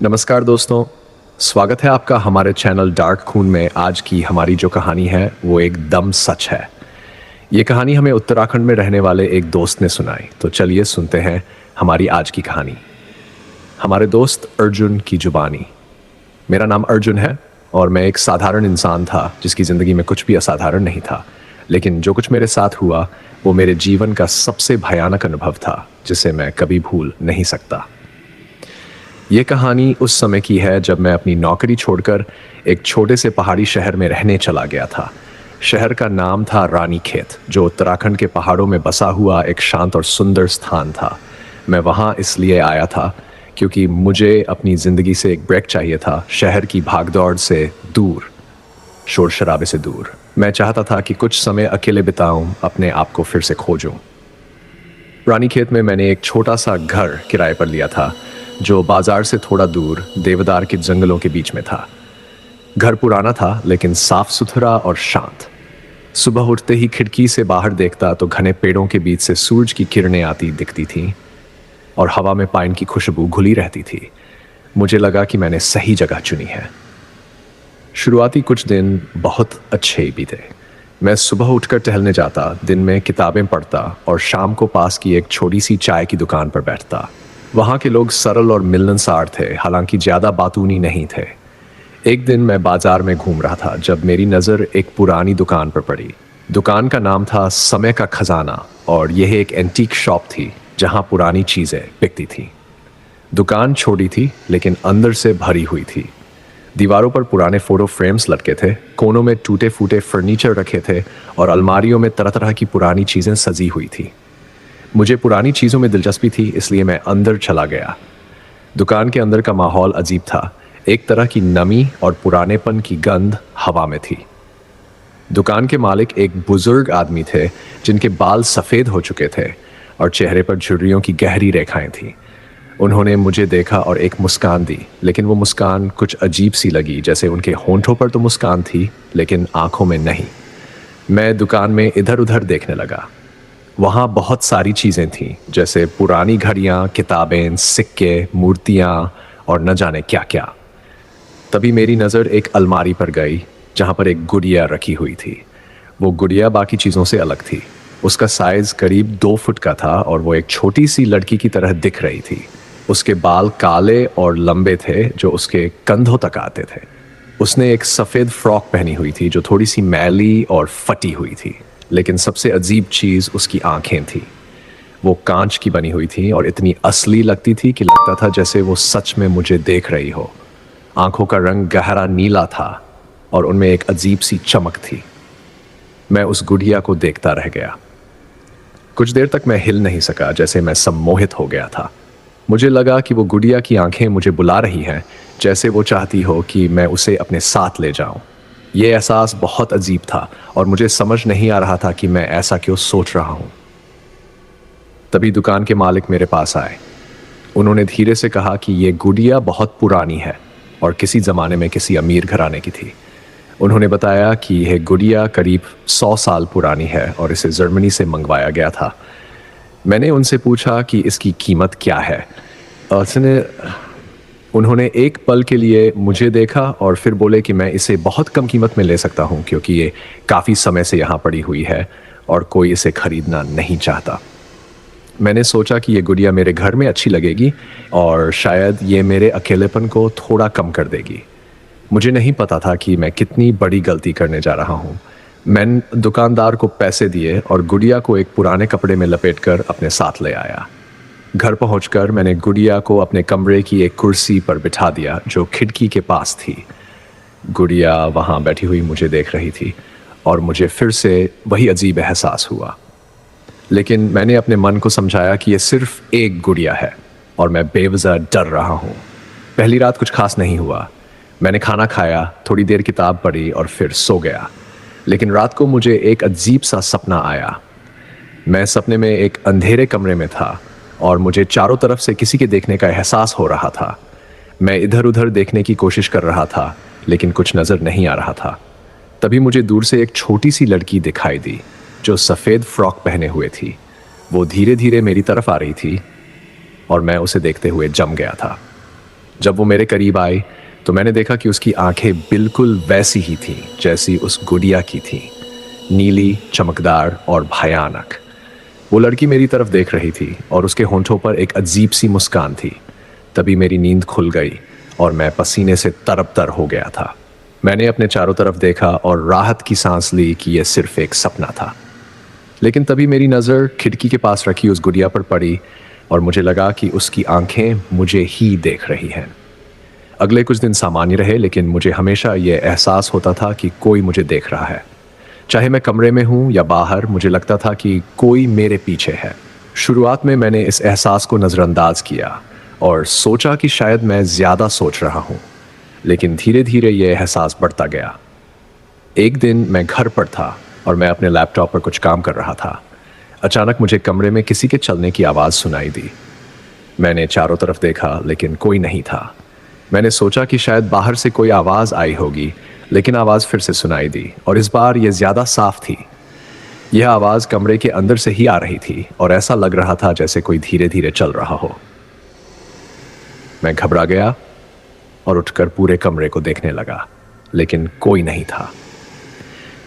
नमस्कार दोस्तों, स्वागत है आपका हमारे चैनल डार्क खून में। आज की हमारी जो कहानी है वो एकदम सच है। ये कहानी हमें उत्तराखंड में रहने वाले एक दोस्त ने सुनाई, तो चलिए सुनते हैं हमारी आज की कहानी। हमारे दोस्त अर्जुन की जुबानी। मेरा नाम अर्जुन है और मैं एक साधारण इंसान था जिसकी ज़िंदगी में कुछ भी असाधारण नहीं था, लेकिन जो कुछ मेरे साथ हुआ वो मेरे जीवन का सबसे भयानक अनुभव था जिसे मैं कभी भूल नहीं सकता। ये कहानी उस समय की है जब मैं अपनी नौकरी छोड़कर एक छोटे से पहाड़ी शहर में रहने चला गया था। शहर का नाम था रानीखेत, जो उत्तराखंड के पहाड़ों में बसा हुआ एक शांत और सुंदर स्थान था। मैं वहाँ इसलिए आया था क्योंकि मुझे अपनी ज़िंदगी से एक ब्रेक चाहिए था, शहर की भागदौड़ से दूर, शोर शराबे से दूर। मैं चाहता था कि कुछ समय अकेले बिताऊं, अपने आप को फिर से खोजूं। रानीखेत में मैंने एक छोटा सा घर किराए पर लिया था जो बाजार से थोड़ा दूर देवदार के जंगलों के बीच में था। घर पुराना था लेकिन साफ सुथरा और शांत। सुबह उठते ही खिड़की से बाहर देखता तो घने पेड़ों के बीच से सूरज की किरणें आती दिखती थीं और हवा में पाइन की खुशबू घुली रहती थी। मुझे लगा कि मैंने सही जगह चुनी है। शुरुआती कुछ दिन बहुत अच्छे ही बीते। मैं सुबह उठकर टहलने जाता, दिन में किताबें पढ़ता और शाम को पास की एक छोटी सी चाय की दुकान पर बैठता। वहाँ के लोग सरल और मिलनसार थे, हालांकि ज़्यादा बातूनी नहीं थे। एक दिन मैं बाजार में घूम रहा था जब मेरी नज़र एक पुरानी दुकान पर पड़ी। दुकान का नाम था समय का खजाना और यह एक एंटीक शॉप थी जहाँ पुरानी चीज़ें बिकती थीं। दुकान छोटी थी लेकिन अंदर से भरी हुई थी। दीवारों पर पुराने फोटो फ्रेम्स लटके थे, कोनों में टूटे फूटे फर्नीचर रखे थे और अलमारियों में तरह तरह की पुरानी चीज़ें सजी हुई थी। मुझे पुरानी चीज़ों में दिलचस्पी थी, इसलिए मैं अंदर चला गया। दुकान के अंदर का माहौल अजीब था। एक तरह की नमी और पुरानेपन की गंध हवा में थी। दुकान के मालिक एक बुजुर्ग आदमी थे जिनके बाल सफ़ेद हो चुके थे और चेहरे पर झुर्रियों की गहरी रेखाएं थीं। उन्होंने मुझे देखा और एक मुस्कान दी, लेकिन वो मुस्कान कुछ अजीब सी लगी, जैसे उनके होंठों पर तो मुस्कान थी लेकिन आंखों में नहीं। मैं दुकान में इधर उधर देखने लगा। वहाँ बहुत सारी चीज़ें थीं, जैसे पुरानी घड़ियाँ, किताबें, सिक्के, मूर्तियाँ और न जाने क्या क्या। तभी मेरी नज़र एक अलमारी पर गई जहाँ पर एक गुड़िया रखी हुई थी। वो गुड़िया बाकी चीज़ों से अलग थी। उसका साइज़ करीब 2 फुट का था और वो एक छोटी सी लड़की की तरह दिख रही थी। उसके बाल काले और लंबे थे जो उसके कंधों तक आते थे। उसने एक सफ़ेद फ्रॉक पहनी हुई थी जो थोड़ी सी मैली और फटी हुई थी, लेकिन सबसे अजीब चीज़ उसकी आंखें थी। वो कांच की बनी हुई थी और इतनी असली लगती थी कि लगता था जैसे वो सच में मुझे देख रही हो। आंखों का रंग गहरा नीला था और उनमें एक अजीब सी चमक थी। मैं उस गुड़िया को देखता रह गया। कुछ देर तक मैं हिल नहीं सका, जैसे मैं सम्मोहित हो गया था। मुझे लगा कि वो गुड़िया की आंखें मुझे बुला रही हैं, जैसे वो चाहती हो कि मैं उसे अपने साथ ले जाऊं। ये एहसास बहुत अजीब था और मुझे समझ नहीं आ रहा था कि मैं ऐसा क्यों सोच रहा हूं। तभी दुकान के मालिक मेरे पास आए। उन्होंने धीरे से कहा कि ये गुड़िया बहुत पुरानी है और किसी ज़माने में किसी अमीर घराने की थी। उन्होंने बताया कि यह गुड़िया करीब 100 साल पुरानी है और इसे जर्मनी से मंगवाया गया था। मैंने उनसे पूछा कि इसकी कीमत क्या है। उन्होंने एक पल के लिए मुझे देखा और फिर बोले कि मैं इसे बहुत कम कीमत में ले सकता हूं क्योंकि ये काफ़ी समय से यहाँ पड़ी हुई है और कोई इसे खरीदना नहीं चाहता। मैंने सोचा कि ये गुड़िया मेरे घर में अच्छी लगेगी और शायद ये मेरे अकेलेपन को थोड़ा कम कर देगी। मुझे नहीं पता था कि मैं कितनी बड़ी गलती करने जा रहा हूँ। मैंने दुकानदार को पैसे दिए और गुड़िया को एक पुराने कपड़े में लपेटकर अपने साथ ले आया। घर पहुंचकर मैंने गुड़िया को अपने कमरे की एक कुर्सी पर बिठा दिया जो खिड़की के पास थी। गुड़िया वहाँ बैठी हुई मुझे देख रही थी और मुझे फिर से वही अजीब एहसास हुआ। लेकिन मैंने अपने मन को समझाया कि ये सिर्फ एक गुड़िया है और मैं बेवजह डर रहा हूँ। पहली रात कुछ खास नहीं हुआ। मैंने खाना खाया, थोड़ी देर किताब पढ़ी और फिर सो गया। लेकिन रात को मुझे एक अजीब सा सपना आया। मैं सपने में एक अंधेरे कमरे में था और मुझे चारों तरफ से किसी के देखने का एहसास हो रहा था। मैं इधर उधर देखने की कोशिश कर रहा था लेकिन कुछ नज़र नहीं आ रहा था। तभी मुझे दूर से एक छोटी सी लड़की दिखाई दी जो सफ़ेद फ्रॉक पहने हुए थी। वो धीरे धीरे मेरी तरफ आ रही थी और मैं उसे देखते हुए जम गया था। जब वो मेरे करीब आई तो मैंने देखा कि उसकी आंखें बिल्कुल वैसी ही थीं जैसी उस गुड़िया की थीं, नीली, चमकदार और भयानक। वो लड़की मेरी तरफ देख रही थी और उसके होंठों पर एक अजीब सी मुस्कान थी। तभी मेरी नींद खुल गई और मैं पसीने से तरबतर हो गया था। मैंने अपने चारों तरफ देखा और राहत की सांस ली कि यह सिर्फ एक सपना था। लेकिन तभी मेरी नज़र खिड़की के पास रखी उस गुड़िया पर पड़ी और मुझे लगा कि उसकी आंखें मुझे ही देख रही हैं। अगले कुछ दिन सामान्य रहे, लेकिन मुझे हमेशा यह एहसास होता था कि कोई मुझे देख रहा है। चाहे मैं कमरे में हूँ या बाहर, मुझे लगता था कि कोई मेरे पीछे है। शुरुआत में मैंने इस एहसास को नज़रअंदाज किया और सोचा कि शायद मैं ज़्यादा सोच रहा हूँ, लेकिन धीरे धीरे यह एहसास बढ़ता गया। एक दिन मैं घर पर था और मैं अपने लैपटॉप पर कुछ काम कर रहा था। अचानक मुझे कमरे में किसी के चलने की आवाज़ सुनाई दी। मैंने चारों तरफ देखा, लेकिन कोई नहीं था। मैंने सोचा कि शायद बाहर से कोई आवाज़ आई होगी, लेकिन आवाज़ फिर से सुनाई दी और इस बार यह ज़्यादा साफ थी। यह आवाज़ कमरे के अंदर से ही आ रही थी और ऐसा लग रहा था जैसे कोई धीरे धीरे चल रहा हो। मैं घबरा गया और उठकर पूरे कमरे को देखने लगा, लेकिन कोई नहीं था।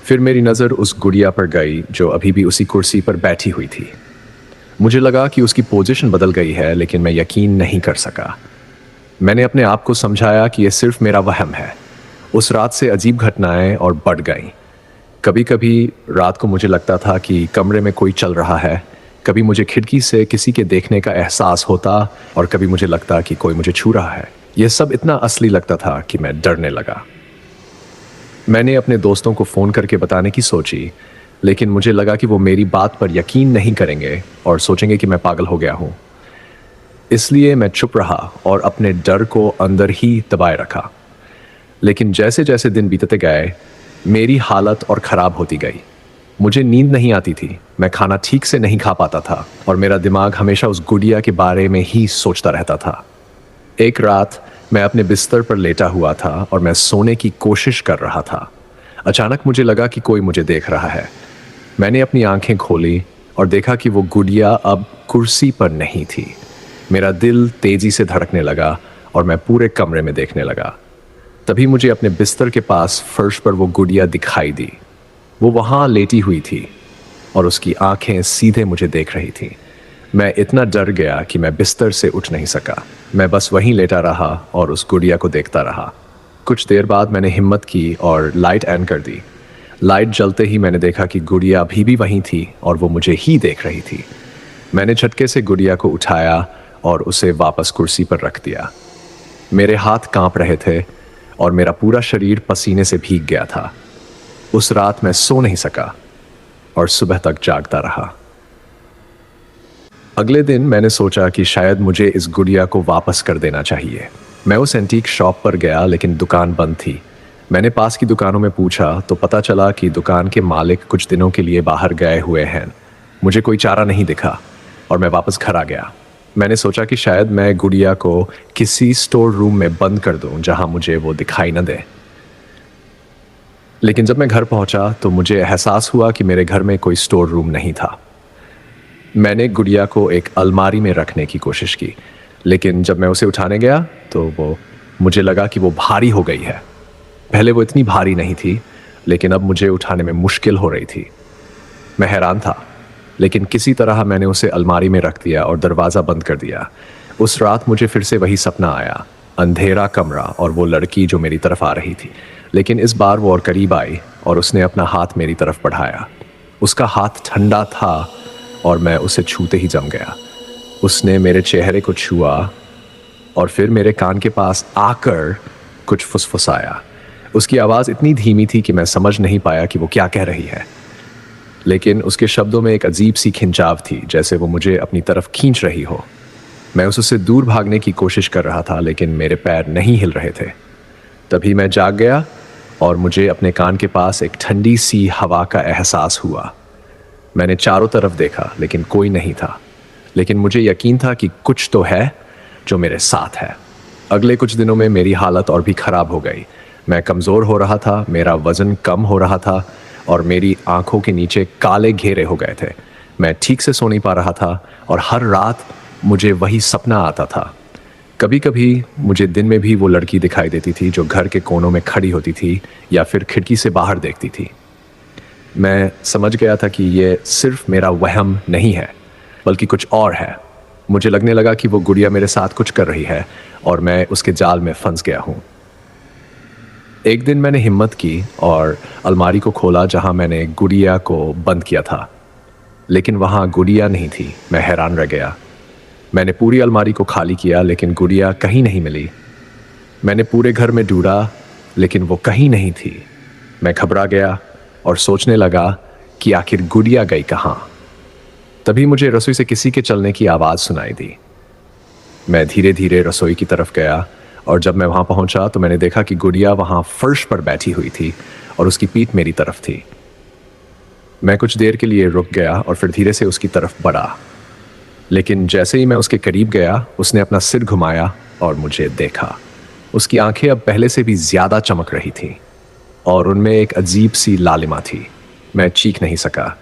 फिर मेरी नज़र उस गुड़िया पर गई जो अभी भी उसी कुर्सी पर बैठी हुई थी। मुझे लगा कि उसकी पोजीशन बदल गई है, लेकिन मैं यकीन नहीं कर सका। मैंने अपने आप को समझाया कि यह सिर्फ मेरा वहम है। उस रात से अजीब घटनाएं और बढ़ गईं। कभी कभी रात को मुझे लगता था कि कमरे में कोई चल रहा है, कभी मुझे खिड़की से किसी के देखने का एहसास होता और कभी मुझे लगता कि कोई मुझे छू रहा है। यह सब इतना असली लगता था कि मैं डरने लगा। मैंने अपने दोस्तों को फ़ोन करके बताने की सोची, लेकिन मुझे लगा कि वो मेरी बात पर यकीन नहीं करेंगे और सोचेंगे कि मैं पागल हो गया हूँ। इसलिए मैं चुप रहा और अपने डर को अंदर ही दबाए रखा। लेकिन जैसे जैसे दिन बीतते गए, मेरी हालत और ख़राब होती गई। मुझे नींद नहीं आती थी, मैं खाना ठीक से नहीं खा पाता था और मेरा दिमाग हमेशा उस गुड़िया के बारे में ही सोचता रहता था। एक रात मैं अपने बिस्तर पर लेटा हुआ था और मैं सोने की कोशिश कर रहा था। अचानक मुझे लगा कि कोई मुझे देख रहा है। मैंने अपनी आंखें खोली और देखा कि वो गुड़िया अब कुर्सी पर नहीं थी। मेरा दिल तेजी से धड़कने लगा और मैं पूरे कमरे में देखने लगा। तभी मुझे अपने बिस्तर के पास फर्श पर वो गुड़िया दिखाई दी। वो वहाँ लेटी हुई थी और उसकी आंखें सीधे मुझे देख रही थीं। मैं इतना डर गया कि मैं बिस्तर से उठ नहीं सका। मैं बस वहीं लेटा रहा और उस गुड़िया को देखता रहा। कुछ देर बाद मैंने हिम्मत की और लाइट ऑन कर दी। लाइट जलते ही मैंने देखा कि गुड़िया अभी भी वहीं थी और वो मुझे ही देख रही थी। मैंने झटके से गुड़िया को उठाया और उसे वापस कुर्सी पर रख दिया। मेरे हाथ कांप रहे थे और मेरा पूरा शरीर पसीने से भीग गया था। उस रात मैं सो नहीं सका और सुबह तक जागता रहा। अगले दिन मैंने सोचा कि शायद मुझे इस गुड़िया को वापस कर देना चाहिए। मैं उस एंटीक शॉप पर गया, लेकिन दुकान बंद थी। मैंने पास की दुकानों में पूछा तो पता चला कि दुकान के मालिक कुछ दिनों के लिए बाहर गए हुए हैं। मुझे कोई चारा नहीं दिखा और मैं वापस घर आ गया। मैंने सोचा कि शायद मैं गुड़िया को किसी स्टोर रूम में बंद कर दूं जहां मुझे वो दिखाई न दे। लेकिन जब मैं घर पहुंचा तो मुझे एहसास हुआ कि मेरे घर में कोई स्टोर रूम नहीं था। मैंने गुड़िया को एक अलमारी में रखने की कोशिश की, लेकिन जब मैं उसे उठाने गया तो मुझे लगा कि वो भारी हो गई है। पहले वो इतनी भारी नहीं थी, लेकिन अब मुझे उठाने में मुश्किल हो रही थी। मैं हैरान था, लेकिन किसी तरह मैंने उसे अलमारी में रख दिया और दरवाज़ा बंद कर दिया। उस रात मुझे फिर से वही सपना आया, अंधेरा कमरा और वो लड़की जो मेरी तरफ आ रही थी। लेकिन इस बार वो और करीब आई और उसने अपना हाथ मेरी तरफ बढ़ाया। उसका हाथ ठंडा था और मैं उसे छूते ही जम गया। उसने मेरे चेहरे को छुआ और फिर मेरे कान के पास आकर कुछ फुसफुसाया। उसकी आवाज़ इतनी धीमी थी कि मैं समझ नहीं पाया कि वो क्या कह रही है, लेकिन उसके शब्दों में एक अजीब सी खिंचाव थी, जैसे वो मुझे अपनी तरफ खींच रही हो। मैं उससे दूर भागने की कोशिश कर रहा था, लेकिन मेरे पैर नहीं हिल रहे थे। तभी मैं जाग गया और मुझे अपने कान के पास एक ठंडी सी हवा का एहसास हुआ। मैंने चारों तरफ देखा, लेकिन कोई नहीं था, लेकिन मुझे यकीन था कि कुछ तो है जो मेरे साथ है। अगले कुछ दिनों में मेरी हालत और भी ख़राब हो गई। मैं कमज़ोर हो रहा था, मेरा वज़न कम हो रहा था और मेरी आंखों के नीचे काले घेरे हो गए थे। मैं ठीक से सो नहीं पा रहा था और हर रात मुझे वही सपना आता था। कभी कभी मुझे दिन में भी वो लड़की दिखाई देती थी जो घर के कोनों में खड़ी होती थी या फिर खिड़की से बाहर देखती थी। मैं समझ गया था कि ये सिर्फ मेरा वहम नहीं है, बल्कि कुछ और है। मुझे लगने लगा कि वो गुड़िया मेरे साथ कुछ कर रही है और मैं उसके जाल में फंस गया हूँ। एक दिन मैंने हिम्मत की और अलमारी को खोला जहाँ मैंने गुड़िया को बंद किया था, लेकिन वहाँ गुड़िया नहीं थी। मैं हैरान रह गया। मैंने पूरी अलमारी को खाली किया, लेकिन गुड़िया कहीं नहीं मिली। मैंने पूरे घर में ढूंढा, लेकिन वो कहीं नहीं थी। मैं घबरा गया और सोचने लगा कि आखिर गुड़िया गई कहाँ। तभी मुझे रसोई से किसी के चलने की आवाज़ सुनाई दी। मैं धीरे धीरे रसोई की तरफ गया और जब मैं वहाँ पहुँचा तो मैंने देखा कि गुड़िया वहाँ फर्श पर बैठी हुई थी और उसकी पीठ मेरी तरफ थी। मैं कुछ देर के लिए रुक गया और फिर धीरे से उसकी तरफ बढ़ा, लेकिन जैसे ही मैं उसके करीब गया उसने अपना सिर घुमाया और मुझे देखा। उसकी आंखें अब पहले से भी ज़्यादा चमक रही थीं और उनमें एक अजीब सी लालिमा थी। मैं चीख नहीं सका,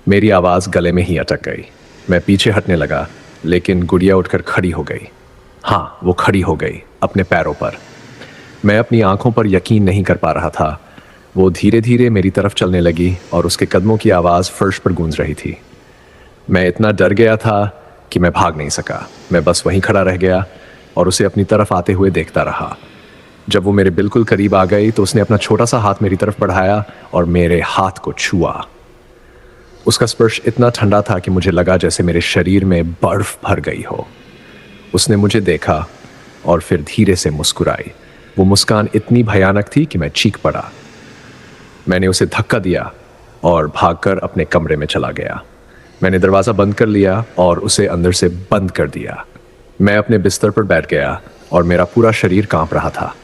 मेरी आवाज़ गले में ही अटक गई। मैं पीछे हटने लगा, लेकिन गुड़िया उठकर खड़ी हो गई। हाँ, वो खड़ी हो गई अपने पैरों पर। मैं अपनी आंखों पर यकीन नहीं कर पा रहा था। वो धीरे धीरे मेरी तरफ चलने लगी और उसके कदमों की आवाज़ फर्श पर गूंज रही थी। मैं इतना डर गया था कि मैं भाग नहीं सका। मैं बस वहीं खड़ा रह गया और उसे अपनी तरफ आते हुए देखता रहा। जब वो मेरे बिल्कुल करीब आ गई तो उसने अपना छोटा सा हाथ मेरी तरफ बढ़ाया और मेरे हाथ को छुआ। उसका स्पर्श इतना ठंडा था कि मुझे लगा जैसे मेरे शरीर में बर्फ भर गई हो। उसने मुझे देखा और फिर धीरे से मुस्कुराई। वो मुस्कान इतनी भयानक थी कि मैं चीख पड़ा। मैंने उसे धक्का दिया और भागकर अपने कमरे में चला गया। मैंने दरवाज़ा बंद कर लिया और उसे अंदर से बंद कर दिया। मैं अपने बिस्तर पर बैठ गया और मेरा पूरा शरीर कांप रहा था।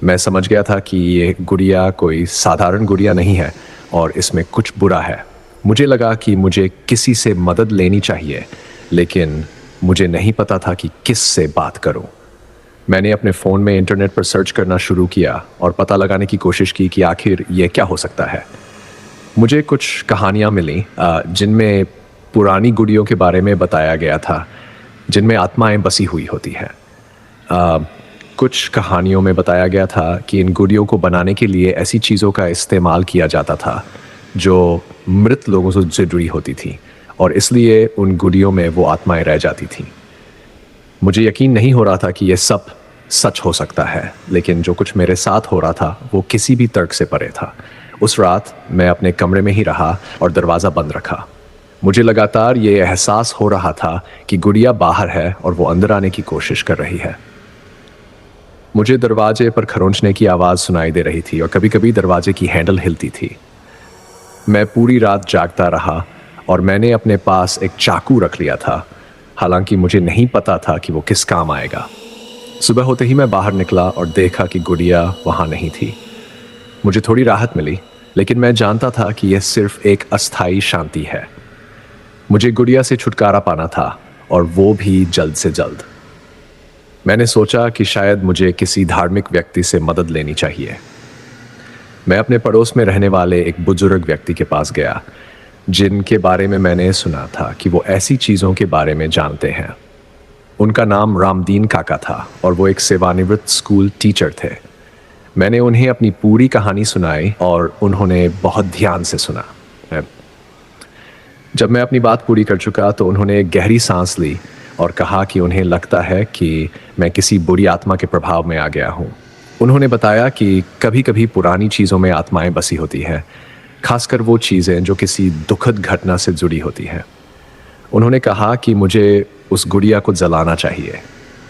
मैं समझ गया था कि ये गुड़िया कोई साधारण गुड़िया नहीं है और इसमें कुछ बुरा है। मुझे लगा कि मुझे किसी से मदद लेनी चाहिए, लेकिन मुझे नहीं पता था कि किस से बात करूं। मैंने अपने फ़ोन में इंटरनेट पर सर्च करना शुरू किया और पता लगाने की कोशिश की कि आखिर ये क्या हो सकता है। मुझे कुछ कहानियाँ मिली जिनमें पुरानी गुड़ियों के बारे में बताया गया था, जिनमें आत्माएं बसी हुई होती हैं। कुछ कहानियों में बताया गया था कि इन गुड़ियों को बनाने के लिए ऐसी चीज़ों का इस्तेमाल किया जाता था जो मृत लोगों से जुड़ी होती थी और इसलिए उन गुड़ियों में वो आत्माएं रह जाती थीं। मुझे यकीन नहीं हो रहा था कि यह सब सच हो सकता है, लेकिन जो कुछ मेरे साथ हो रहा था वो किसी भी तर्क से परे था। उस रात मैं अपने कमरे में ही रहा और दरवाज़ा बंद रखा। मुझे लगातार ये एहसास हो रहा था कि गुड़िया बाहर है और वो अंदर आने की कोशिश कर रही है। मुझे दरवाजे पर खरोंचने की आवाज़ सुनाई दे रही थी और कभी कभी दरवाजे की हैंडल हिलती थी। मैं पूरी रात जागता रहा और मैंने अपने पास एक चाकू रख लिया था, हालांकि मुझे नहीं पता था कि वो किस काम आएगा। सुबह होते ही मैं बाहर निकला और देखा कि गुड़िया वहाँ नहीं थी। मुझे थोड़ी राहत मिली, लेकिन मैं जानता था कि यह सिर्फ एक अस्थायी शांति है। मुझे गुड़िया से छुटकारा पाना था और वो भी जल्द से जल्द। मैंने सोचा कि शायद मुझे किसी धार्मिक व्यक्ति से मदद लेनी चाहिए। मैं अपने पड़ोस में रहने वाले एक बुजुर्ग व्यक्ति के पास गया, जिनके बारे में मैंने सुना था कि वो ऐसी चीज़ों के बारे में जानते हैं। उनका नाम रामदीन काका था और वो एक सेवानिवृत्त स्कूल टीचर थे। मैंने उन्हें अपनी पूरी कहानी सुनाई और उन्होंने बहुत ध्यान से सुना। जब मैं अपनी बात पूरी कर चुका तो उन्होंने एक गहरी सांस ली और कहा कि उन्हें लगता है कि मैं किसी बुरी आत्मा के प्रभाव में आ गया हूँ। उन्होंने बताया कि कभी कभी पुरानी चीज़ों में आत्माएं बसी होती हैं, खासकर वो चीज़ें जो किसी दुखद घटना से जुड़ी होती हैं। उन्होंने कहा कि मुझे उस गुड़िया को जलाना चाहिए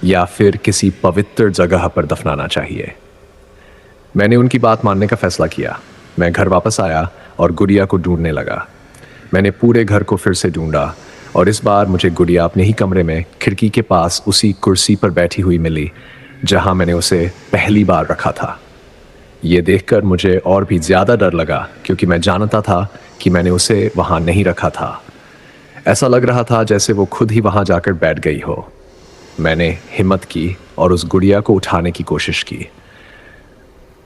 या फिर किसी पवित्र जगह पर दफनाना चाहिए। मैंने उनकी बात मानने का फैसला किया। मैं घर वापस आया और गुड़िया को ढूंढने लगा। मैंने पूरे घर को फिर से ढूंढा और इस बार मुझे गुड़िया अपने ही कमरे में खिड़की के पास उसी कुर्सी पर बैठी हुई मिली जहां मैंने उसे पहली बार रखा था। ये देखकर मुझे और भी ज़्यादा डर लगा, क्योंकि मैं जानता था कि मैंने उसे वहां नहीं रखा था। ऐसा लग रहा था जैसे वो खुद ही वहां जाकर बैठ गई हो। मैंने हिम्मत की और उस गुड़िया को उठाने की कोशिश की,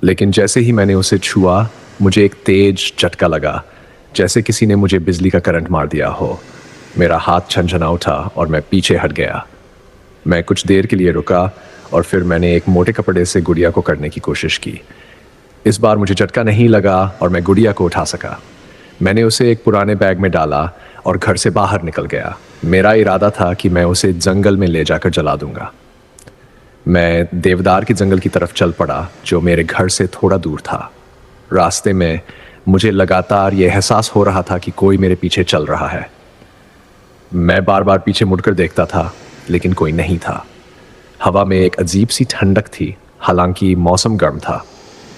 लेकिन जैसे ही मैंने उसे छुआ मुझे एक तेज झटका लगा, जैसे किसी ने मुझे बिजली का करंट मार दिया हो। मेरा हाथ छनछना उठा और मैं पीछे हट गया। मैं कुछ देर के लिए रुका और फिर मैंने एक मोटे कपड़े से गुड़िया को करने की कोशिश की। इस बार मुझे झटका नहीं लगा और मैं गुड़िया को उठा सका। मैंने उसे एक पुराने बैग में डाला और घर से बाहर निकल गया। मेरा इरादा था कि मैं उसे जंगल में ले जाकर जला दूंगा। मैं देवदार के जंगल की तरफ चल पड़ा जो मेरे घर से थोड़ा दूर था। रास्ते में मुझे लगातार यह एहसास हो रहा था कि कोई मेरे पीछे चल रहा है। मैं बार बार पीछे मुड़कर देखता था लेकिन कोई नहीं था। हवा में एक अजीब सी ठंडक थी, हालांकि मौसम गर्म था।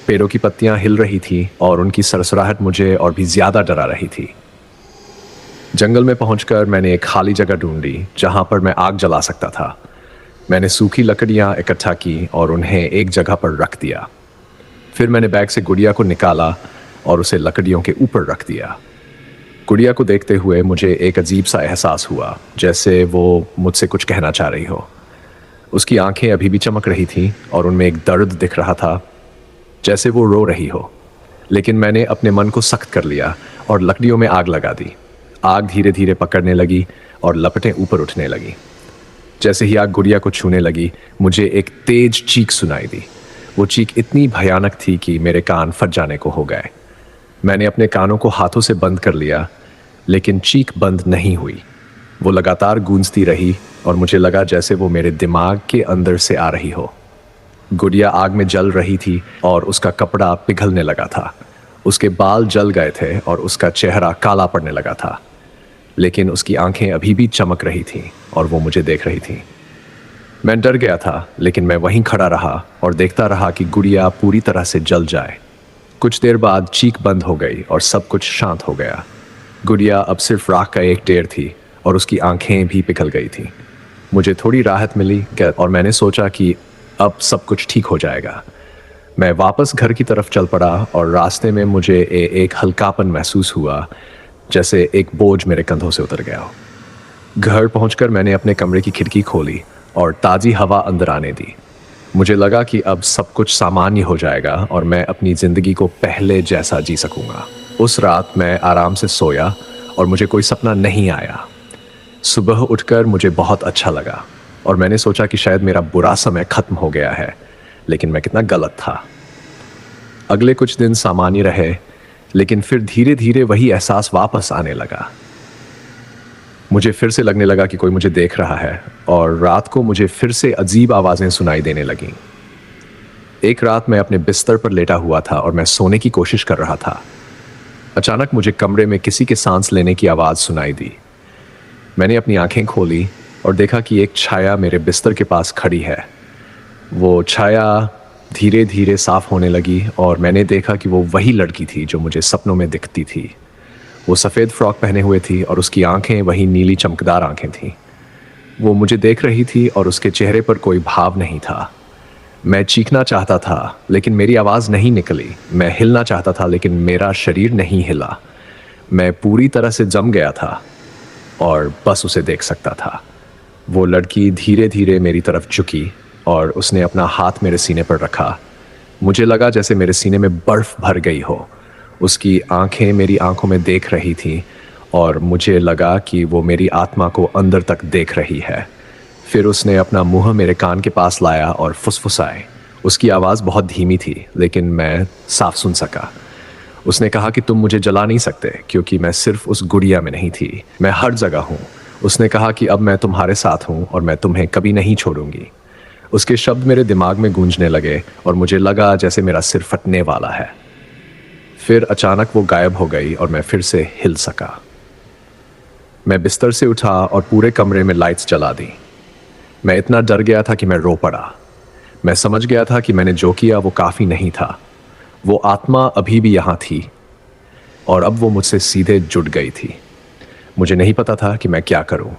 पेड़ों की पत्तियां हिल रही थी और उनकी सरसराहट मुझे और भी ज्यादा डरा रही थी। जंगल में पहुंचकर मैंने एक खाली जगह ढूंढी जहां पर मैं आग जला सकता था। मैंने सूखी लकड़ियां इकट्ठा की और उन्हें एक जगह पर रख दिया। फिर मैंने बैग से गुड़िया को निकाला और उसे लकड़ियों के ऊपर रख दिया। गुड़िया को देखते हुए मुझे एक अजीब सा एहसास हुआ, जैसे वो मुझसे कुछ कहना चाह रही हो। उसकी आंखें अभी भी चमक रही थीं और उनमें एक दर्द दिख रहा था, जैसे वो रो रही हो। लेकिन मैंने अपने मन को सख्त कर लिया और लकड़ियों में आग लगा दी। आग धीरे धीरे पकड़ने लगी और लपटें ऊपर उठने लगी। जैसे ही आग गुड़िया को छूने लगी, मुझे एक तेज चीख सुनाई दी। वो चीख इतनी भयानक थी कि मेरे कान फट जाने को हो गए। मैंने अपने कानों को हाथों से बंद कर लिया, लेकिन चीख बंद नहीं हुई। वो लगातार गूंजती रही और मुझे लगा जैसे वो मेरे दिमाग के अंदर से आ रही हो। गुड़िया आग में जल रही थी और उसका कपड़ा पिघलने लगा था। उसके बाल जल गए थे और उसका चेहरा काला पड़ने लगा था, लेकिन उसकी आंखें अभी भी चमक रही थीं और वो मुझे देख रही थी। मैं डर गया था, लेकिन मैं वहीं खड़ा रहा और देखता रहा कि गुड़िया पूरी तरह से जल जाए। कुछ देर बाद चीख बंद हो गई और सब कुछ शांत हो गया। गुड़िया अब सिर्फ राख का एक ढेर थी और उसकी आंखें भी पिघल गई थीं। मुझे थोड़ी राहत मिली और मैंने सोचा कि अब सब कुछ ठीक हो जाएगा। मैं वापस घर की तरफ चल पड़ा और रास्ते में मुझे एक हल्कापन महसूस हुआ, जैसे एक बोझ मेरे कंधों से उतर गया हो। घर पहुंचकर मैंने अपने कमरे की खिड़की खोली और ताज़ी हवा अंदर आने दी। मुझे लगा कि अब सब कुछ सामान्य हो जाएगा और मैं अपनी ज़िंदगी को पहले जैसा जी सकूंगा। उस रात मैं आराम से सोया और मुझे कोई सपना नहीं आया। सुबह उठकर मुझे बहुत अच्छा लगा और मैंने सोचा कि शायद मेरा बुरा समय खत्म हो गया है, लेकिन मैं कितना गलत था। अगले कुछ दिन सामान्य रहे, लेकिन फिर धीरे धीरे वही एहसास वापस आने लगा। मुझे फिर से लगने लगा कि कोई मुझे देख रहा है और रात को मुझे फिर से अजीब आवाज़ें सुनाई देने लगीं। एक रात मैं अपने बिस्तर पर लेटा हुआ था और मैं सोने की कोशिश कर रहा था। अचानक मुझे कमरे में किसी के सांस लेने की आवाज़ सुनाई दी। मैंने अपनी आंखें खोली और देखा कि एक छाया मेरे बिस्तर के पास खड़ी है। वो छाया धीरे धीरे साफ होने लगी और मैंने देखा कि वो वही लड़की थी जो मुझे सपनों में दिखती थी। वो सफ़ेद फ्रॉक पहने हुए थी और उसकी आंखें वही नीली चमकदार आंखें थीं। वो मुझे देख रही थी और उसके चेहरे पर कोई भाव नहीं था। मैं चीखना चाहता था, लेकिन मेरी आवाज़ नहीं निकली। मैं हिलना चाहता था, लेकिन मेरा शरीर नहीं हिला। मैं पूरी तरह से जम गया था और बस उसे देख सकता था। वो लड़की धीरे धीरे मेरी तरफ झुकी और उसने अपना हाथ मेरे सीने पर रखा। मुझे लगा जैसे मेरे सीने में बर्फ़ भर गई हो। उसकी आंखें मेरी आंखों में देख रही थीं और मुझे लगा कि वो मेरी आत्मा को अंदर तक देख रही है। फिर उसने अपना मुंह मेरे कान के पास लाया और फुसफुसाए। उसकी आवाज़ बहुत धीमी थी, लेकिन मैं साफ सुन सका। उसने कहा कि तुम मुझे जला नहीं सकते, क्योंकि मैं सिर्फ उस गुड़िया में नहीं थी, मैं हर जगह हूँ। उसने कहा कि अब मैं तुम्हारे साथ हूँ और मैं तुम्हें कभी नहीं छोड़ूंगी। उसके शब्द मेरे दिमाग में गूंजने लगे और मुझे लगा जैसे मेरा सिर फटने वाला है। फिर अचानक वो गायब हो गई और मैं फिर से हिल सका। मैं बिस्तर से उठा और पूरे कमरे में लाइट्स जला दी। मैं इतना डर गया था कि मैं रो पड़ा। मैं समझ गया था कि मैंने जो किया वो काफ़ी नहीं था। वो आत्मा अभी भी यहाँ थी और अब वो मुझसे सीधे जुड़ गई थी। मुझे नहीं पता था कि मैं क्या करूं।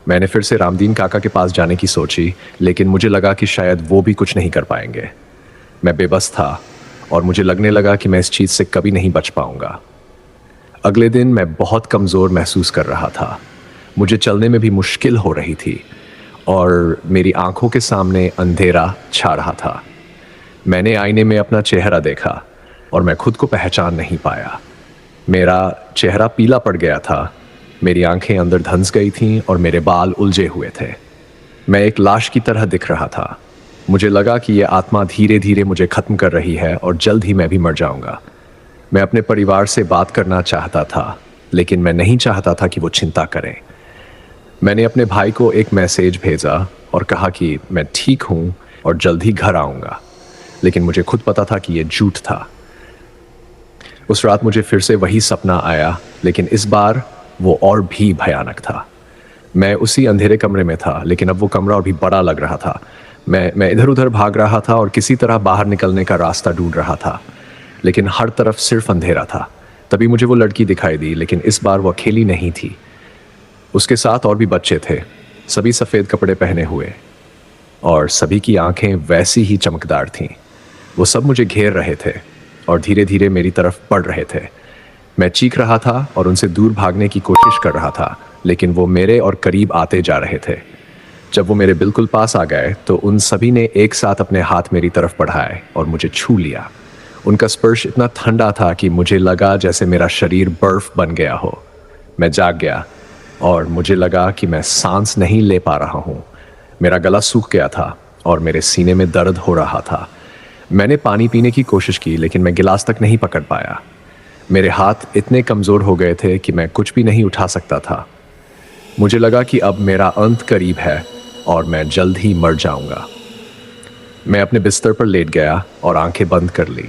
मैंने फिर से रामदीन काका के पास जाने की सोची, लेकिन मुझे लगा कि शायद वो भी कुछ नहीं कर पाएंगे। मैं बेबस था और मुझे लगने लगा कि मैं इस चीज़ से कभी नहीं बच पाऊंगा। अगले दिन मैं बहुत कमज़ोर महसूस कर रहा था। मुझे चलने में भी मुश्किल हो रही थी और मेरी आंखों के सामने अंधेरा छा रहा था। मैंने आईने में अपना चेहरा देखा और मैं खुद को पहचान नहीं पाया। मेरा चेहरा पीला पड़ गया था, मेरी आंखें अंदर धंस गई थीं और मेरे बाल उलझे हुए थे। मैं एक लाश की तरह दिख रहा था। मुझे लगा कि यह आत्मा धीरे धीरे मुझे खत्म कर रही है और जल्द ही मैं भी मर जाऊंगा। मैं अपने परिवार से बात करना चाहता था, लेकिन मैं नहीं चाहता था कि वो चिंता करें। मैंने अपने भाई को एक मैसेज भेजा और कहा कि मैं ठीक हूं और जल्द ही घर आऊंगा, लेकिन मुझे खुद पता था कि यह झूठ था। उस रात मुझे फिर से वही सपना आया, लेकिन इस बार वो और भी भयानक था। मैं उसी अंधेरे कमरे में था, लेकिन अब वो कमरा और भी बड़ा लग रहा था। मैं इधर उधर भाग रहा था और किसी तरह बाहर निकलने का रास्ता ढूंढ रहा था, लेकिन हर तरफ सिर्फ अंधेरा था। तभी मुझे वो लड़की दिखाई दी, लेकिन इस बार वो अकेली नहीं थी। उसके साथ और भी बच्चे थे, सभी सफ़ेद कपड़े पहने हुए, और सभी की आंखें वैसी ही चमकदार थीं। वो सब मुझे घेर रहे थे और धीरे धीरे मेरी तरफ बढ़ रहे थे। मैं चीख रहा था और उनसे दूर भागने की कोशिश कर रहा था, लेकिन वो मेरे और करीब आते जा रहे थे। जब वो मेरे बिल्कुल पास आ गए तो उन सभी ने एक साथ अपने हाथ मेरी तरफ बढ़ाए और मुझे छू लिया। उनका स्पर्श इतना ठंडा था कि मुझे लगा जैसे मेरा शरीर बर्फ बन गया हो। मैं जाग गया और मुझे लगा कि मैं सांस नहीं ले पा रहा हूँ। मेरा गला सूख गया था और मेरे सीने में दर्द हो रहा था। मैंने पानी पीने की कोशिश की, लेकिन मैं गिलास तक नहीं पकड़ पाया। मेरे हाथ इतने कमज़ोर हो गए थे कि मैं कुछ भी नहीं उठा सकता था। मुझे लगा कि अब मेरा अंत करीब है और मैं जल्द ही मर जाऊंगा। मैं अपने बिस्तर पर लेट गया और आंखें बंद कर ली।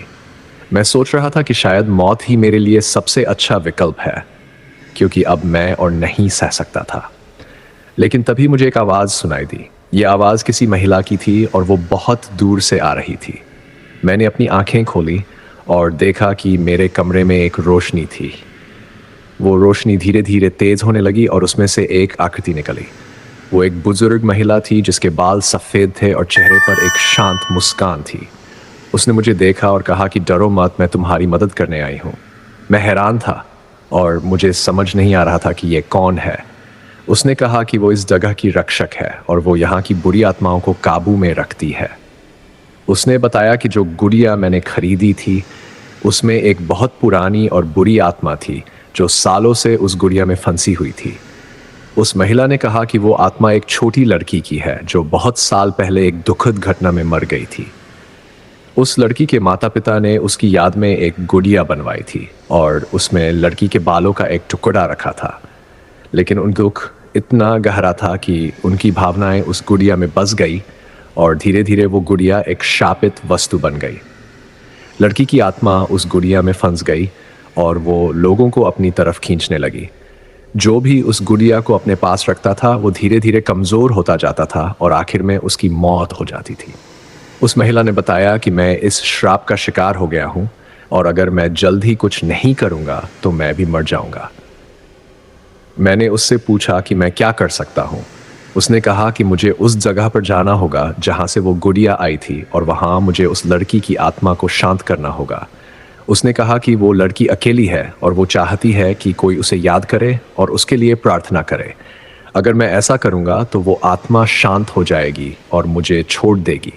मैं सोच रहा था कि शायद मौत ही मेरे लिए सबसे अच्छा विकल्प है, क्योंकि अब मैं और नहीं सह सकता था। लेकिन तभी मुझे एक आवाज़ सुनाई दी। यह आवाज़ किसी महिला की थी और वो बहुत दूर से आ रही थी। मैंने अपनी आंखें खोली और देखा कि मेरे कमरे में एक रोशनी थी। वो रोशनी धीरे धीरे तेज होने लगी और उसमें से एक आकृति निकली। वो एक बुजुर्ग महिला थी जिसके बाल सफ़ेद थे और चेहरे पर एक शांत मुस्कान थी। उसने मुझे देखा और कहा कि डरो मत, मैं तुम्हारी मदद करने आई हूँ। मैं हैरान था और मुझे समझ नहीं आ रहा था कि ये कौन है। उसने कहा कि वो इस जगह की रक्षक है और वो यहाँ की बुरी आत्माओं को काबू में रखती है। उसने बताया कि जो गुड़िया मैंने खरीदी थी उसमें एक बहुत पुरानी और बुरी आत्मा थी जो सालों से उस गुड़िया में फंसी हुई थी। उस महिला ने कहा कि वो आत्मा एक छोटी लड़की की है जो बहुत साल पहले एक दुखद घटना में मर गई थी। उस लड़की के माता पिता ने उसकी याद में एक गुड़िया बनवाई थी और उसमें लड़की के बालों का एक टुकड़ा रखा था, लेकिन उन दुख इतना गहरा था कि उनकी भावनाएं उस गुड़िया में बस गई और धीरे धीरे वो गुड़िया एक शापित वस्तु बन गई। लड़की की आत्मा उस गुड़िया में फंस गई और वो लोगों को अपनी तरफ खींचने लगी। जो भी उस गुड़िया को अपने पास रखता था वो धीरे धीरे कमज़ोर होता जाता था और आखिर में उसकी मौत हो जाती थी। उस महिला ने बताया कि मैं इस श्राप का शिकार हो गया हूँ और अगर मैं जल्द ही कुछ नहीं करूँगा तो मैं भी मर जाऊँगा। मैंने उससे पूछा कि मैं क्या कर सकता हूँ। उसने कहा कि मुझे उस जगह पर जाना होगा जहाँ से वो गुड़िया आई थी और वहाँ मुझे उस लड़की की आत्मा को शांत करना होगा। उसने कहा कि वो लड़की अकेली है और वो चाहती है कि कोई उसे याद करे और उसके लिए प्रार्थना करे। अगर मैं ऐसा करूँगा तो वो आत्मा शांत हो जाएगी और मुझे छोड़ देगी।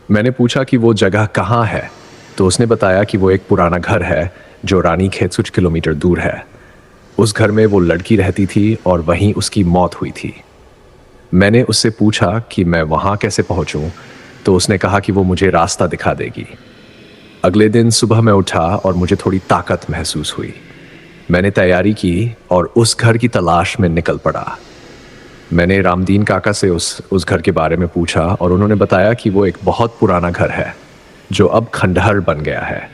मैंने पूछा कि वो जगह कहाँ है, तो उसने बताया कि वो एक पुराना घर है जो रानीखेत कुछ किलोमीटर दूर है। उस घर में वो लड़की रहती थी और वहीं उसकी मौत हुई थी। मैंने उससे पूछा कि मैं वहाँ कैसे पहुँचूँ, तो उसने कहा कि वो मुझे रास्ता दिखा देगी। अगले दिन सुबह मैं उठा और मुझे थोड़ी ताकत महसूस हुई। मैंने तैयारी की और उस घर की तलाश में निकल पड़ा। मैंने रामदीन काका से उस घर के बारे में पूछा और उन्होंने बताया कि वो एक बहुत पुराना घर है जो अब खंडहर बन गया है।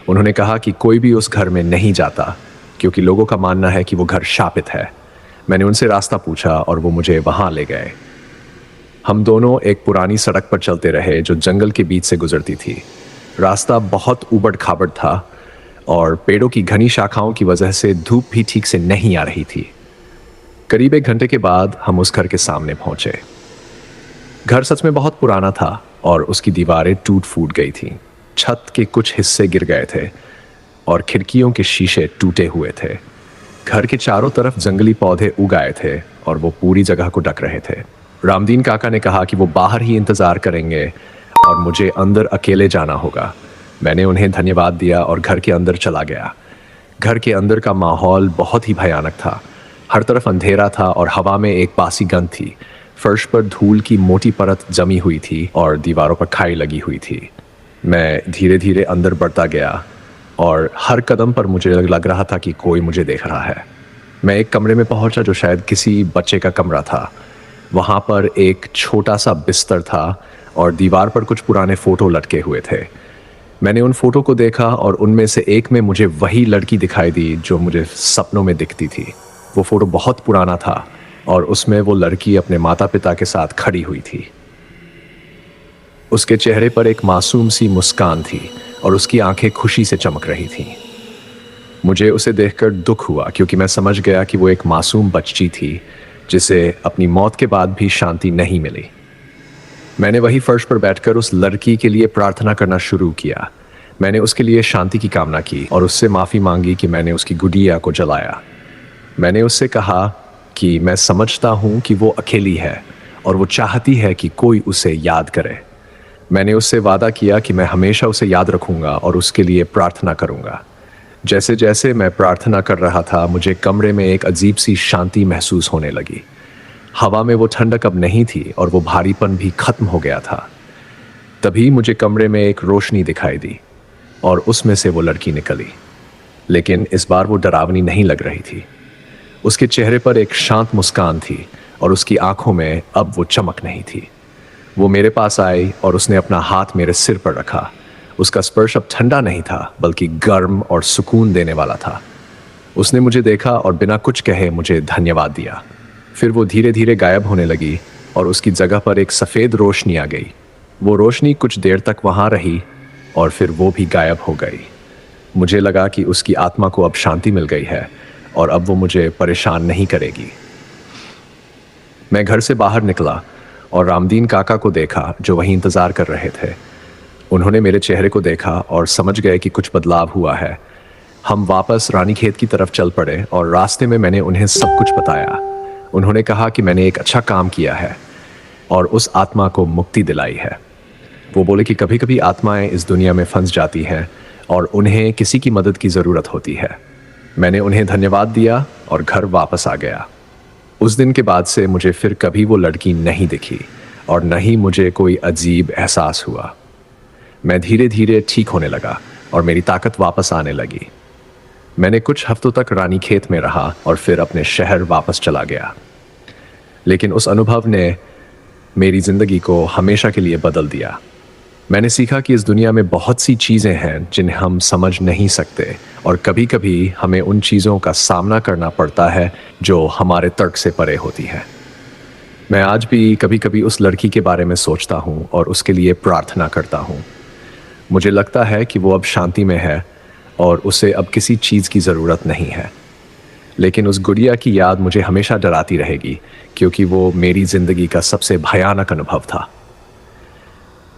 उन्होंने कहा कि कोई भी उस घर में नहीं जाता क्योंकि लोगों का मानना है कि वो घर शापित है। मैंने उनसे रास्ता पूछा और वो मुझे वहाँ ले गए। हम दोनों एक पुरानी सड़क पर चलते रहे जो जंगल के बीच से गुजरती थी। रास्ता बहुत ऊबड़ खाबड़ था और पेड़ों की घनी शाखाओं की वजह से धूप भी ठीक से नहीं आ रही थी। करीब 1 घंटे के बाद हम उस घर के सामने पहुंचे। घर सच में बहुत पुराना था और उसकी दीवारें टूट फूट गई थीं। छत के कुछ हिस्से गिर गए थे और खिड़कियों के शीशे टूटे हुए थे। घर के चारों तरफ जंगली पौधे उग आए थे और वो पूरी जगह को ढक रहे थे। रामदीन काका ने कहा कि वो बाहर ही इंतजार करेंगे और मुझे अंदर अकेले जाना होगा। मैंने उन्हें धन्यवाद दिया और घर के अंदर चला गया। घर के अंदर का माहौल बहुत ही भयानक था। हर तरफ अंधेरा था और हवा में एक बासी गंध थी। फर्श पर धूल की मोटी परत जमी हुई थी और दीवारों पर खाई लगी हुई थी। मैं धीरे धीरे अंदर बढ़ता गया और हर कदम पर मुझे लग रहा था कि कोई मुझे देख रहा है। मैं एक कमरे में पहुंचा जो शायद किसी बच्चे का कमरा था। वहां पर एक छोटा सा बिस्तर था और दीवार पर कुछ पुराने फोटो लटके हुए थे। मैंने उन फोटो को देखा और उनमें से एक में मुझे वही लड़की दिखाई दी जो मुझे सपनों में दिखती थी। वो फोटो बहुत पुराना था और उसमें वो लड़की अपने माता पिता के साथ खड़ी हुई थी। उसके चेहरे पर एक मासूम सी मुस्कान थी और उसकी आंखें खुशी से चमक रही थीं। मुझे उसे देखकर दुख हुआ क्योंकि मैं समझ गया कि वो एक मासूम बच्ची थी जिसे अपनी मौत के बाद भी शांति नहीं मिली। मैंने वही फर्श पर बैठकर उस लड़की के लिए प्रार्थना करना शुरू किया। मैंने उसके लिए शांति की कामना की और उससे माफ़ी मांगी कि मैंने उसकी गुड़िया को जलाया। मैंने उससे कहा कि मैं समझता हूँ कि वो अकेली है और वो चाहती है कि कोई उसे याद करे। मैंने उससे वादा किया कि मैं हमेशा उसे याद रखूंगा और उसके लिए प्रार्थना करूंगा। जैसे जैसे मैं प्रार्थना कर रहा था, मुझे कमरे में एक अजीब सी शांति महसूस होने लगी। हवा में वो ठंडक अब नहीं थी और वो भारीपन भी खत्म हो गया था। तभी मुझे कमरे में एक रोशनी दिखाई दी और उसमें से वो लड़की निकली, लेकिन इस बार वो डरावनी नहीं लग रही थी। उसके चेहरे पर एक शांत मुस्कान थी और उसकी आंखों में अब वो चमक नहीं थी। वो मेरे पास आई और उसने अपना हाथ मेरे सिर पर रखा। उसका स्पर्श अब ठंडा नहीं था बल्कि गर्म और सुकून देने वाला था। उसने मुझे देखा और बिना कुछ कहे मुझे धन्यवाद दिया। फिर वो धीरे धीरे गायब होने लगी और उसकी जगह पर एक सफ़ेद रोशनी आ गई। वो रोशनी कुछ देर तक वहाँ रही और फिर वो भी गायब हो गई। मुझे लगा कि उसकी आत्मा को अब शांति मिल गई है और अब वो मुझे परेशान नहीं करेगी। मैं घर से बाहर निकला और रामदीन काका को देखा जो वहीं इंतज़ार कर रहे थे। उन्होंने मेरे चेहरे को देखा और समझ गए कि कुछ बदलाव हुआ है। हम वापस रानीखेत की तरफ चल पड़े और रास्ते में मैंने उन्हें सब कुछ बताया। उन्होंने कहा कि मैंने एक अच्छा काम किया है और उस आत्मा को मुक्ति दिलाई है। वो बोले कि कभी कभी आत्माएं इस दुनिया में फंस जाती हैं और उन्हें किसी की मदद की ज़रूरत होती है। मैंने उन्हें धन्यवाद दिया और घर वापस आ गया। उस दिन के बाद से मुझे फिर कभी वो लड़की नहीं दिखी और न ही मुझे कोई अजीब एहसास हुआ। मैं धीरे धीरे ठीक होने लगा और मेरी ताकत वापस आने लगी। मैंने कुछ हफ्तों तक रानीखेत में रहा और फिर अपने शहर वापस चला गया। लेकिन उस अनुभव ने मेरी ज़िंदगी को हमेशा के लिए बदल दिया। मैंने सीखा कि इस दुनिया में बहुत सी चीज़ें हैं जिन्हें हम समझ नहीं सकते और कभी कभी हमें उन चीज़ों का सामना करना पड़ता है जो हमारे तर्क से परे होती है। मैं आज भी कभी कभी उस लड़की के बारे में सोचता हूँ और उसके लिए प्रार्थना करता हूँ। मुझे लगता है कि वो अब शांति में है और उसे अब किसी चीज़ की ज़रूरत नहीं है। लेकिन उस गुड़िया की याद मुझे हमेशा डराती रहेगी क्योंकि वो मेरी ज़िंदगी का सबसे भयानक अनुभव था।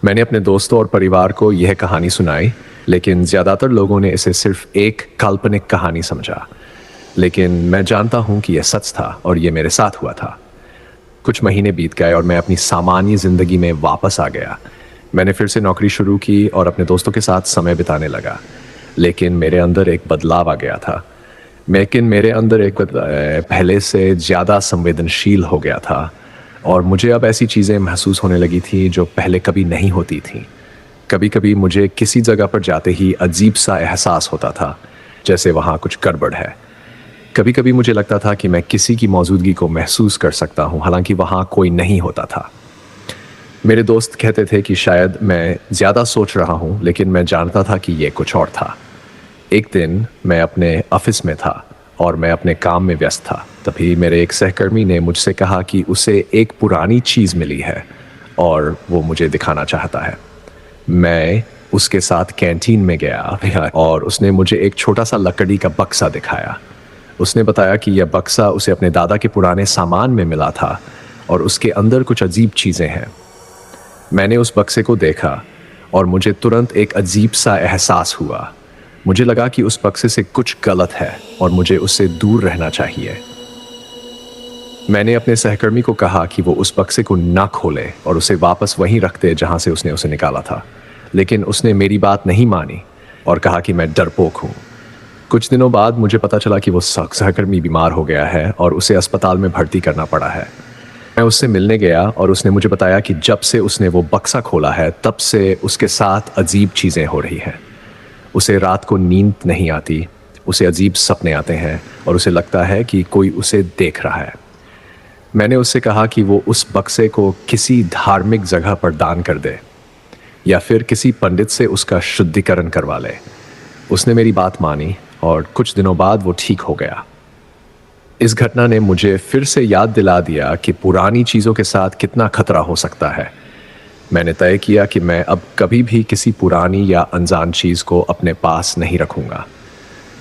मैंने अपने दोस्तों और परिवार को यह कहानी सुनाई, लेकिन ज़्यादातर लोगों ने इसे सिर्फ एक काल्पनिक कहानी समझा। लेकिन मैं जानता हूँ कि यह सच था और यह मेरे साथ हुआ था। कुछ महीने बीत गए और मैं अपनी सामान्य ज़िंदगी में वापस आ गया। मैंने फिर से नौकरी शुरू की और अपने दोस्तों के साथ समय बिताने लगा। लेकिन मेरे अंदर एक बदलाव आ गया था। मेरे अंदर एक पहले से ज़्यादा संवेदनशील हो गया था और मुझे अब ऐसी चीज़ें महसूस होने लगी थी जो पहले कभी नहीं होती थी। कभी कभी मुझे किसी जगह पर जाते ही अजीब सा एहसास होता था, जैसे वहाँ कुछ गड़बड़ है। कभी कभी मुझे लगता था कि मैं किसी की मौजूदगी को महसूस कर सकता हूँ, हालांकि वहाँ कोई नहीं होता था। मेरे दोस्त कहते थे कि शायद मैं ज़्यादा सोच रहा हूँ, लेकिन मैं जानता था कि ये कुछ और था। एक दिन मैं अपने ऑफिस में था और मैं अपने काम में व्यस्त था। तभी मेरे एक सहकर्मी ने मुझसे कहा कि उसे एक पुरानी चीज़ मिली है और वो मुझे दिखाना चाहता है। मैं उसके साथ कैंटीन में गया और उसने मुझे एक छोटा सा लकड़ी का बक्सा दिखाया। उसने बताया कि यह बक्सा उसे अपने दादा के पुराने सामान में मिला था और उसके अंदर कुछ अजीब चीज़ें हैं। मैंने उस बक्से को देखा और मुझे तुरंत एक अजीब सा एहसास हुआ। मुझे लगा कि उस बक्से से कुछ गलत है और मुझे उससे दूर रहना चाहिए। मैंने अपने सहकर्मी को कहा कि वो उस बक्से को ना खोले और उसे वापस वहीं रख दे जहाँ से उसने उसे निकाला था। लेकिन उसने मेरी बात नहीं मानी और कहा कि मैं डरपोक हूँ। कुछ दिनों बाद मुझे पता चला कि वो सहकर्मी बीमार हो गया है और उसे अस्पताल में भर्ती करना पड़ा है। मैं उससे मिलने गया और उसने मुझे बताया कि जब से उसने वो बक्सा खोला है तब से उसके साथ अजीब चीज़ें हो रही हैं। उसे रात को नींद नहीं आती, उसे अजीब सपने आते हैं और उसे लगता है कि कोई उसे देख रहा है। मैंने उससे कहा कि वो उस बक्से को किसी धार्मिक जगह पर दान कर दे या फिर किसी पंडित से उसका शुद्धिकरण करवा ले। उसने मेरी बात मानी और कुछ दिनों बाद वो ठीक हो गया। इस घटना ने मुझे फिर से याद दिला दिया कि पुरानी चीज़ों के साथ कितना खतरा हो सकता है। मैंने तय किया कि मैं अब कभी भी किसी पुरानी या अनजान चीज़ को अपने पास नहीं रखूंगा।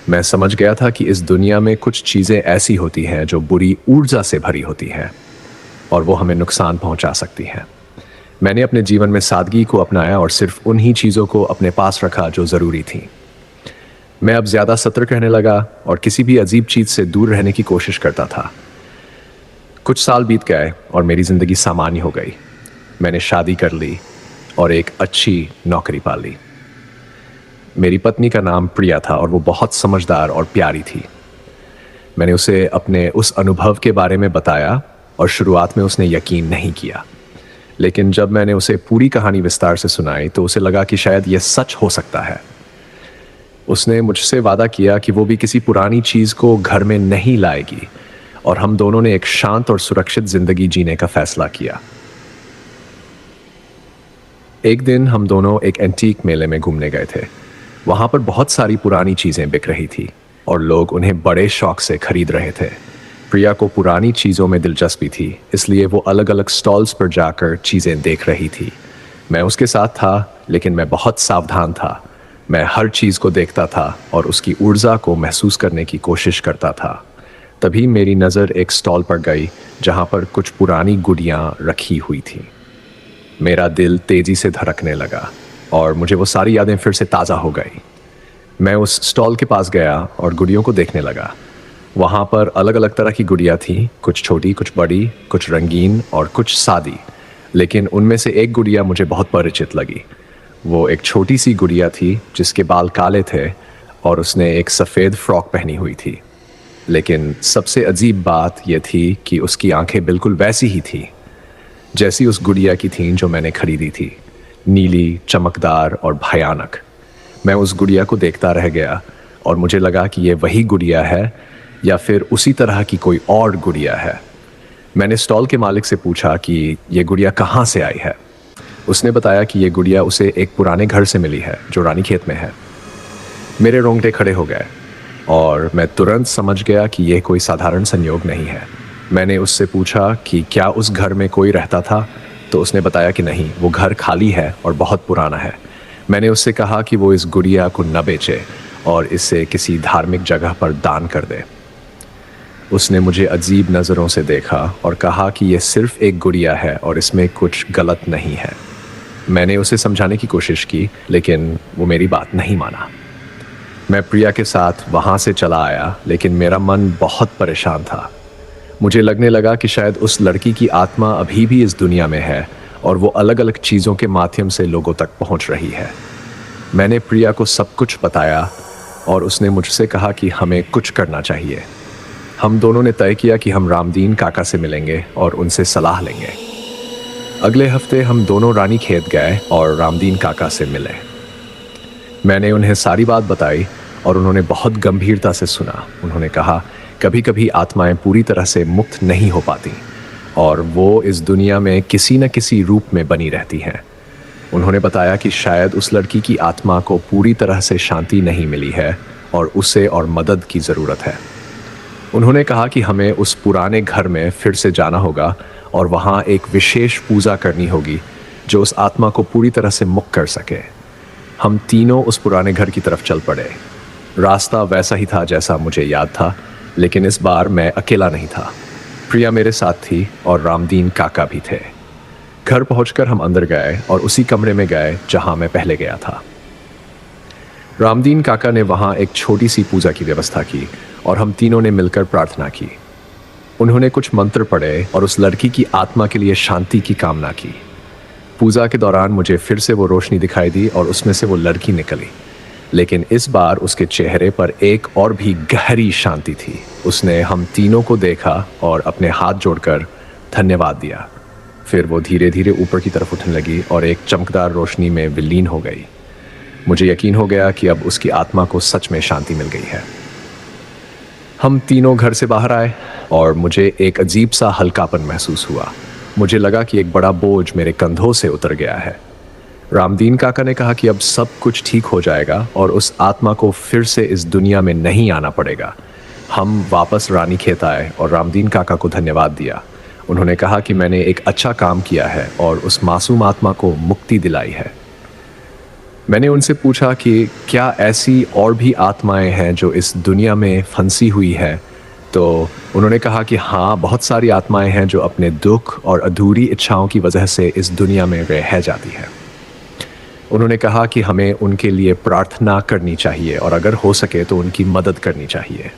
मैं समझ गया था कि इस दुनिया में कुछ चीज़ें ऐसी होती हैं जो बुरी ऊर्जा से भरी होती हैं और वो हमें नुकसान पहुंचा सकती हैं। मैंने अपने जीवन में सादगी को अपनाया और सिर्फ उन्हीं चीज़ों को अपने पास रखा जो ज़रूरी थी। मैं अब ज़्यादा सतर्क रहने लगा और किसी भी अजीब चीज़ से दूर रहने की कोशिश करता था। कुछ साल बीत गए और मेरी ज़िंदगी सामान्य हो गई। मैंने शादी कर ली और एक अच्छी नौकरी पा ली। मेरी पत्नी का नाम प्रिया था और वो बहुत समझदार और प्यारी थी। मैंने उसे अपने उस अनुभव के बारे में बताया और शुरुआत में उसने यकीन नहीं किया, लेकिन जब मैंने उसे पूरी कहानी विस्तार से सुनाई तो उसे लगा कि शायद यह सच हो सकता है। उसने मुझसे वादा किया कि वो भी किसी पुरानी चीज़ को घर में नहीं लाएगी और हम दोनों ने एक शांत और सुरक्षित जिंदगी जीने का फैसला किया। एक दिन हम दोनों एक एंटीक मेले में घूमने गए थे। वहां पर बहुत सारी पुरानी चीज़ें बिक रही थी और लोग उन्हें बड़े शौक से खरीद रहे थे। प्रिया को पुरानी चीज़ों में दिलचस्पी थी, इसलिए वो अलग अलग स्टॉल्स पर जाकर चीज़ें देख रही थी। मैं उसके साथ था, लेकिन मैं बहुत सावधान था। मैं हर चीज़ को देखता था और उसकी ऊर्जा को महसूस करने की कोशिश करता था। तभी मेरी नज़र एक स्टॉल पर गई जहाँ पर कुछ पुरानी गुड़ियाँ रखी हुई थीं। मेरा दिल तेज़ी से धड़कने लगा और मुझे वो सारी यादें फिर से ताज़ा हो गई। मैं उस स्टॉल के पास गया और गुड़ियों को देखने लगा। वहाँ पर अलग अलग तरह की गुड़ियाँ थीं, कुछ छोटी, कुछ बड़ी, कुछ रंगीन और कुछ सादी। लेकिन उनमें से एक गुड़िया मुझे बहुत परिचित लगी। वो एक छोटी सी गुड़िया थी जिसके बाल काले थे और उसने एक सफ़ेद फ्रॉक पहनी हुई थी। लेकिन सबसे अजीब बात यह थी कि उसकी आंखें बिल्कुल वैसी ही थी जैसी उस गुड़िया की थीं जो मैंने खरीदी थी, नीली, चमकदार और भयानक। मैं उस गुड़िया को देखता रह गया और मुझे लगा कि ये वही गुड़िया है या फिर उसी तरह की कोई और गुड़िया है। मैंने स्टॉल के मालिक से पूछा कि ये गुड़िया कहाँ से आई है। उसने बताया कि ये गुड़िया उसे एक पुराने घर से मिली है जो रानीखेत में है। मेरे रोंगटे खड़े हो गए और मैं तुरंत समझ गया कि यह कोई साधारण संयोग नहीं है। मैंने उससे पूछा कि क्या उस घर में कोई रहता था, तो उसने बताया कि नहीं, वो घर खाली है और बहुत पुराना है। मैंने उससे कहा कि वो इस गुड़िया को न बेचे और इसे किसी धार्मिक जगह पर दान कर दे। उसने मुझे अजीब नज़रों से देखा और कहा कि यह सिर्फ एक गुड़िया है और इसमें कुछ गलत नहीं है। मैंने उसे समझाने की कोशिश की, लेकिन वो मेरी बात नहीं माना। मैं प्रिया के साथ वहाँ से चला आया, लेकिन मेरा मन बहुत परेशान था। मुझे लगने लगा कि शायद उस लड़की की आत्मा अभी भी इस दुनिया में है और वो अलग अलग चीज़ों के माध्यम से लोगों तक पहुँच रही है। मैंने प्रिया को सब कुछ बताया और उसने मुझसे कहा कि हमें कुछ करना चाहिए। हम दोनों ने तय किया कि हम रामदीन काका से मिलेंगे और उनसे सलाह लेंगे। अगले हफ्ते हम दोनों रानीखेत गए और रामदीन काका से मिले। मैंने उन्हें सारी बात बताई और उन्होंने बहुत गंभीरता से सुना। उन्होंने कहा, कभी कभी आत्माएं पूरी तरह से मुक्त नहीं हो पाती और वो इस दुनिया में किसी न किसी रूप में बनी रहती हैं। उन्होंने बताया कि शायद उस लड़की की आत्मा को पूरी तरह से शांति नहीं मिली है और उसे और मदद की ज़रूरत है। उन्होंने कहा कि हमें उस पुराने घर में फिर से जाना होगा और वहाँ एक विशेष पूजा करनी होगी जो उस आत्मा को पूरी तरह से मुक्त कर सके। हम तीनों उस पुराने घर की तरफ चल पड़े। रास्ता वैसा ही था जैसा मुझे याद था, लेकिन इस बार मैं अकेला नहीं था। प्रिया मेरे साथ थी और रामदीन काका भी थे। घर पहुंचकर हम अंदर गए और उसी कमरे में गए जहां मैं पहले गया था। रामदीन काका ने वहां एक छोटी सी पूजा की व्यवस्था की और हम तीनों ने मिलकर प्रार्थना की। उन्होंने कुछ मंत्र पढ़े और उस लड़की की आत्मा के लिए शांति की कामना की। पूजा के दौरान मुझे फिर से वो रोशनी दिखाई दी और उसमें से वो लड़की निकली, लेकिन इस बार उसके चेहरे पर एक और भी गहरी शांति थी। उसने हम तीनों को देखा और अपने हाथ जोड़कर धन्यवाद दिया। फिर वो धीरे धीरे ऊपर की तरफ उठने लगी और एक चमकदार रोशनी में विलीन हो गई। मुझे यकीन हो गया कि अब उसकी आत्मा को सच में शांति मिल गई है। हम तीनों घर से बाहर आए और मुझे एक अजीब सा हल्कापन महसूस हुआ। मुझे लगा कि एक बड़ा बोझ मेरे कंधों से उतर गया है। रामदीन काका ने कहा कि अब सब कुछ ठीक हो जाएगा और उस आत्मा को फिर से इस दुनिया में नहीं आना पड़ेगा। हम वापस रानी खेत आए और रामदीन काका को धन्यवाद दिया। उन्होंने कहा कि मैंने एक अच्छा काम किया है और उस मासूम आत्मा को मुक्ति दिलाई है। मैंने उनसे पूछा कि क्या ऐसी और भी आत्माएं हैं जो इस दुनिया में फंसी हुई है, तो उन्होंने कहा कि हाँ, बहुत सारी आत्माएं हैं जो अपने दुख और अधूरी इच्छाओं की वजह से इस दुनिया में रह जाती हैं। उन्होंने कहा कि हमें उनके लिए प्रार्थना करनी चाहिए और अगर हो सके तो उनकी मदद करनी चाहिए।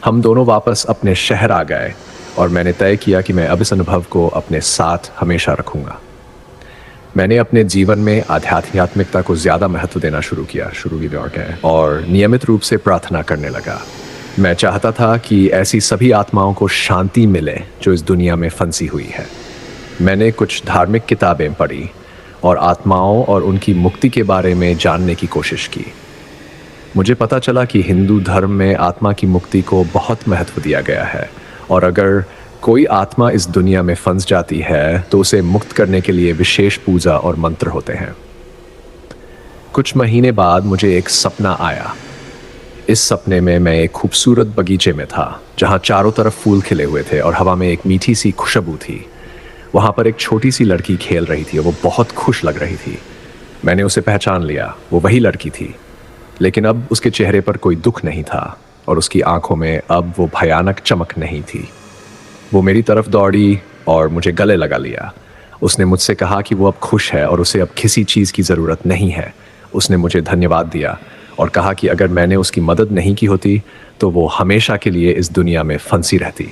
हम दोनों वापस अपने शहर आ गए और मैंने तय किया कि मैं अब इस अनुभव को अपने साथ हमेशा रखूँगा। मैंने अपने जीवन में आध्यात्मिकता को ज़्यादा महत्व देना शुरू किया और नियमित रूप से प्रार्थना करने लगा। मैं चाहता था कि ऐसी सभी आत्माओं को शांति मिले जो इस दुनिया में फंसी हुई है। मैंने कुछ धार्मिक किताबें पढ़ी और आत्माओं और उनकी मुक्ति के बारे में जानने की कोशिश की। मुझे पता चला कि हिंदू धर्म में आत्मा की मुक्ति को बहुत महत्व दिया गया है और अगर कोई आत्मा इस दुनिया में फंस जाती है तो उसे मुक्त करने के लिए विशेष पूजा और मंत्र होते हैं। कुछ महीने बाद मुझे एक सपना आया। इस सपने में मैं एक खूबसूरत बगीचे में था जहां चारों तरफ फूल खिले हुए थे और हवा में एक मीठी सी खुशबू थी। वहां पर एक छोटी सी लड़की खेल रही थी और वो बहुत खुश लग रही थी। मैंने उसे पहचान लिया, वो वही लड़की थी, लेकिन अब उसके चेहरे पर कोई दुख नहीं था और उसकी आंखों में अब वो भयानक चमक नहीं थी। वो मेरी तरफ दौड़ी और मुझे गले लगा लिया। उसने मुझसे कहा कि वो अब खुश है और उसे अब किसी चीज़ की ज़रूरत नहीं है। उसने मुझे धन्यवाद दिया और कहा कि अगर मैंने उसकी मदद नहीं की होती तो वो हमेशा के लिए इस दुनिया में फंसी रहती।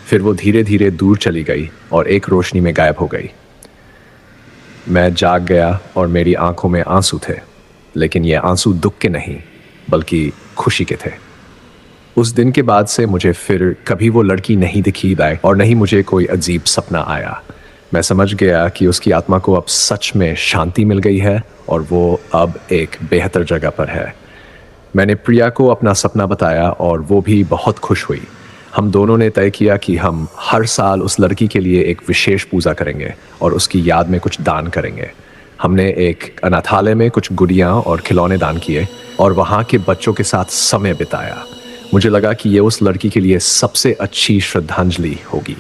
फिर वो धीरे धीरे दूर चली गई और एक रोशनी में गायब हो गई। मैं जाग गया और मेरी आंखों में आंसू थे, लेकिन ये आंसू दुख के नहीं बल्कि खुशी के थे। उस दिन के बाद से मुझे फिर कभी वो लड़की नहीं दिखी और नहीं मुझे कोई अजीब सपना आया। मैं समझ गया कि उसकी आत्मा को अब सच में शांति मिल गई है और वो अब एक बेहतर जगह पर है। मैंने प्रिया को अपना सपना बताया और वो भी बहुत खुश हुई। हम दोनों ने तय किया कि हम हर साल उस लड़की के लिए एक विशेष पूजा करेंगे और उसकी याद में कुछ दान करेंगे। हमने एक अनाथालय में कुछ गुड़ियाँ और खिलौने दान किए और वहाँ के बच्चों के साथ समय बिताया। मुझे लगा कि ये उस लड़की के लिए सबसे अच्छी श्रद्धांजलि होगी।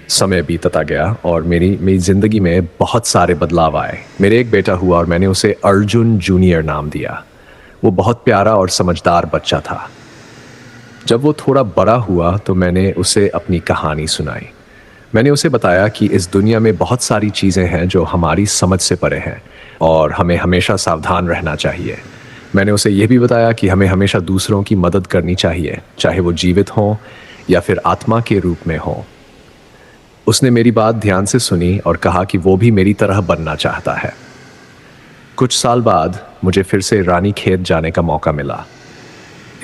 समय बीतता गया और मेरी जिंदगी में बहुत सारे बदलाव आए। मेरे एक बेटा हुआ और मैंने उसे अर्जुन जूनियर नाम दिया। वो बहुत प्यारा और समझदार बच्चा था। जब वो थोड़ा बड़ा हुआ तो मैंने उसे अपनी कहानी सुनाई। मैंने उसे बताया कि इस दुनिया में बहुत सारी चीज़ें हैं जो हमारी समझ से परे हैं और हमें हमेशा सावधान रहना चाहिए। मैंने उसे यह भी बताया कि हमें हमेशा दूसरों की मदद करनी चाहिए, चाहे वो जीवित हों या फिर आत्मा के रूप में हों। उसने मेरी बात ध्यान से सुनी और कहा कि वो भी मेरी तरह बनना चाहता है। कुछ साल बाद मुझे फिर से रानी खेत जाने का मौका मिला।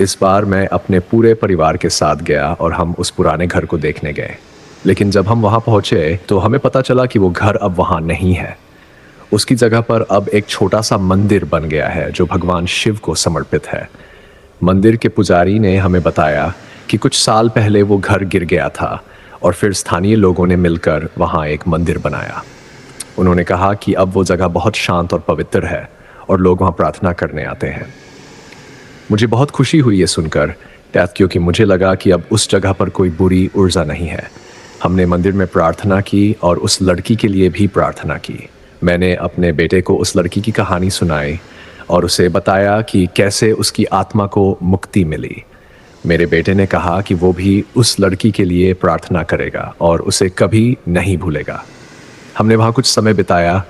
इस बार मैं अपने पूरे परिवार के साथ गया और हम उस पुराने घर को देखने गए। लेकिन जब हम वहाँ पहुँचे तो हमें पता चला कि वो घर अब वहाँ नहीं है। उसकी जगह पर अब एक छोटा सा मंदिर बन गया है जो भगवान शिव को समर्पित है। मंदिर के पुजारी ने हमें बताया कि कुछ साल पहले वो घर गिर गया था और फिर स्थानीय लोगों ने मिलकर वहाँ एक मंदिर बनाया। उन्होंने कहा कि अब वो जगह बहुत शांत और पवित्र है और लोग वहाँ प्रार्थना करने आते हैं। मुझे बहुत खुशी हुई ये सुनकर, क्योंकि मुझे लगा कि अब उस जगह पर कोई बुरी ऊर्जा नहीं है। हमने मंदिर में प्रार्थना की और उस लड़की के लिए भी प्रार्थना की। मैंने अपने बेटे को उस लड़की की कहानी सुनाई और उसे बताया कि कैसे उसकी आत्मा को मुक्ति मिली। मेरे बेटे ने कहा कि वो भी उस लड़की के लिए प्रार्थना करेगा और उसे कभी नहीं भूलेगा। हमने वहाँ कुछ समय बिताया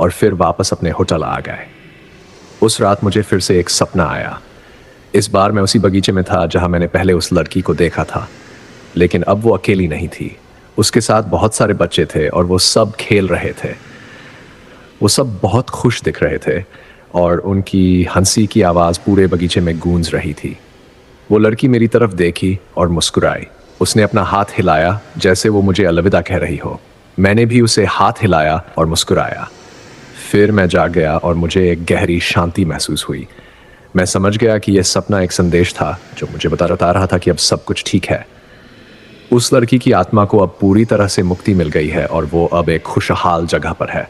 और फिर वापस अपने होटल आ गए। उस रात मुझे फिर से एक सपना आया। इस बार मैं उसी बगीचे में था जहाँ मैंने पहले उस लड़की को देखा था, लेकिन अब वो अकेली नहीं थी। उसके साथ बहुत सारे बच्चे थे और वो सब खेल रहे थे। वो सब बहुत खुश दिख रहे थे और उनकी हंसी की आवाज़ पूरे बगीचे में गूंज रही थी। वो लड़की मेरी तरफ देखी और मुस्कुराई। उसने अपना हाथ हिलाया जैसे वो मुझे अलविदा कह रही हो। मैंने भी उसे हाथ हिलाया और मुस्कुराया। फिर मैं जाग गया और मुझे एक गहरी शांति महसूस हुई। मैं समझ गया कि यह सपना एक संदेश था जो मुझे बता रहा था कि अब सब कुछ ठीक है। उस लड़की की आत्मा को अब पूरी तरह से मुक्ति मिल गई है और वो अब एक खुशहाल जगह पर है।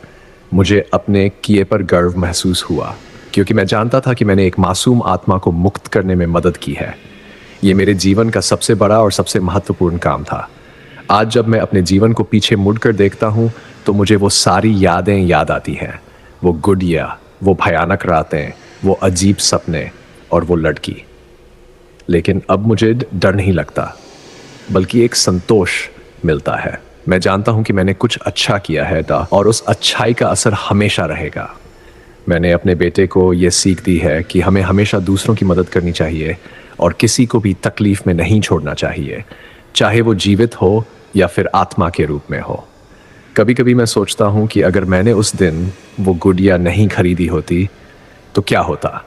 मुझे अपने किए पर गर्व महसूस हुआ क्योंकि मैं जानता था कि मैंने एक मासूम आत्मा को मुक्त करने में मदद की है। ये मेरे जीवन का सबसे बड़ा और सबसे महत्वपूर्ण काम था। आज जब मैं अपने जीवन को पीछे मुड़कर देखता हूँ तो मुझे वो सारी यादें याद आती हैं। वो गुड़िया, वो भयानक रातें, वो अजीब सपने और वो लड़की। लेकिन अब मुझे डर नहीं लगता, बल्कि एक संतोष मिलता है। मैं जानता हूं कि मैंने कुछ अच्छा किया है और उस अच्छाई का असर हमेशा रहेगा। मैंने अपने बेटे को यह सीख दी है कि हमें हमेशा दूसरों की मदद करनी चाहिए और किसी को भी तकलीफ में नहीं छोड़ना चाहिए, चाहे वो जीवित हो या फिर आत्मा के रूप में हो। कभी कभी मैं सोचता हूं कि अगर मैंने उस दिन वो गुड़िया नहीं खरीदी होती तो क्या होता।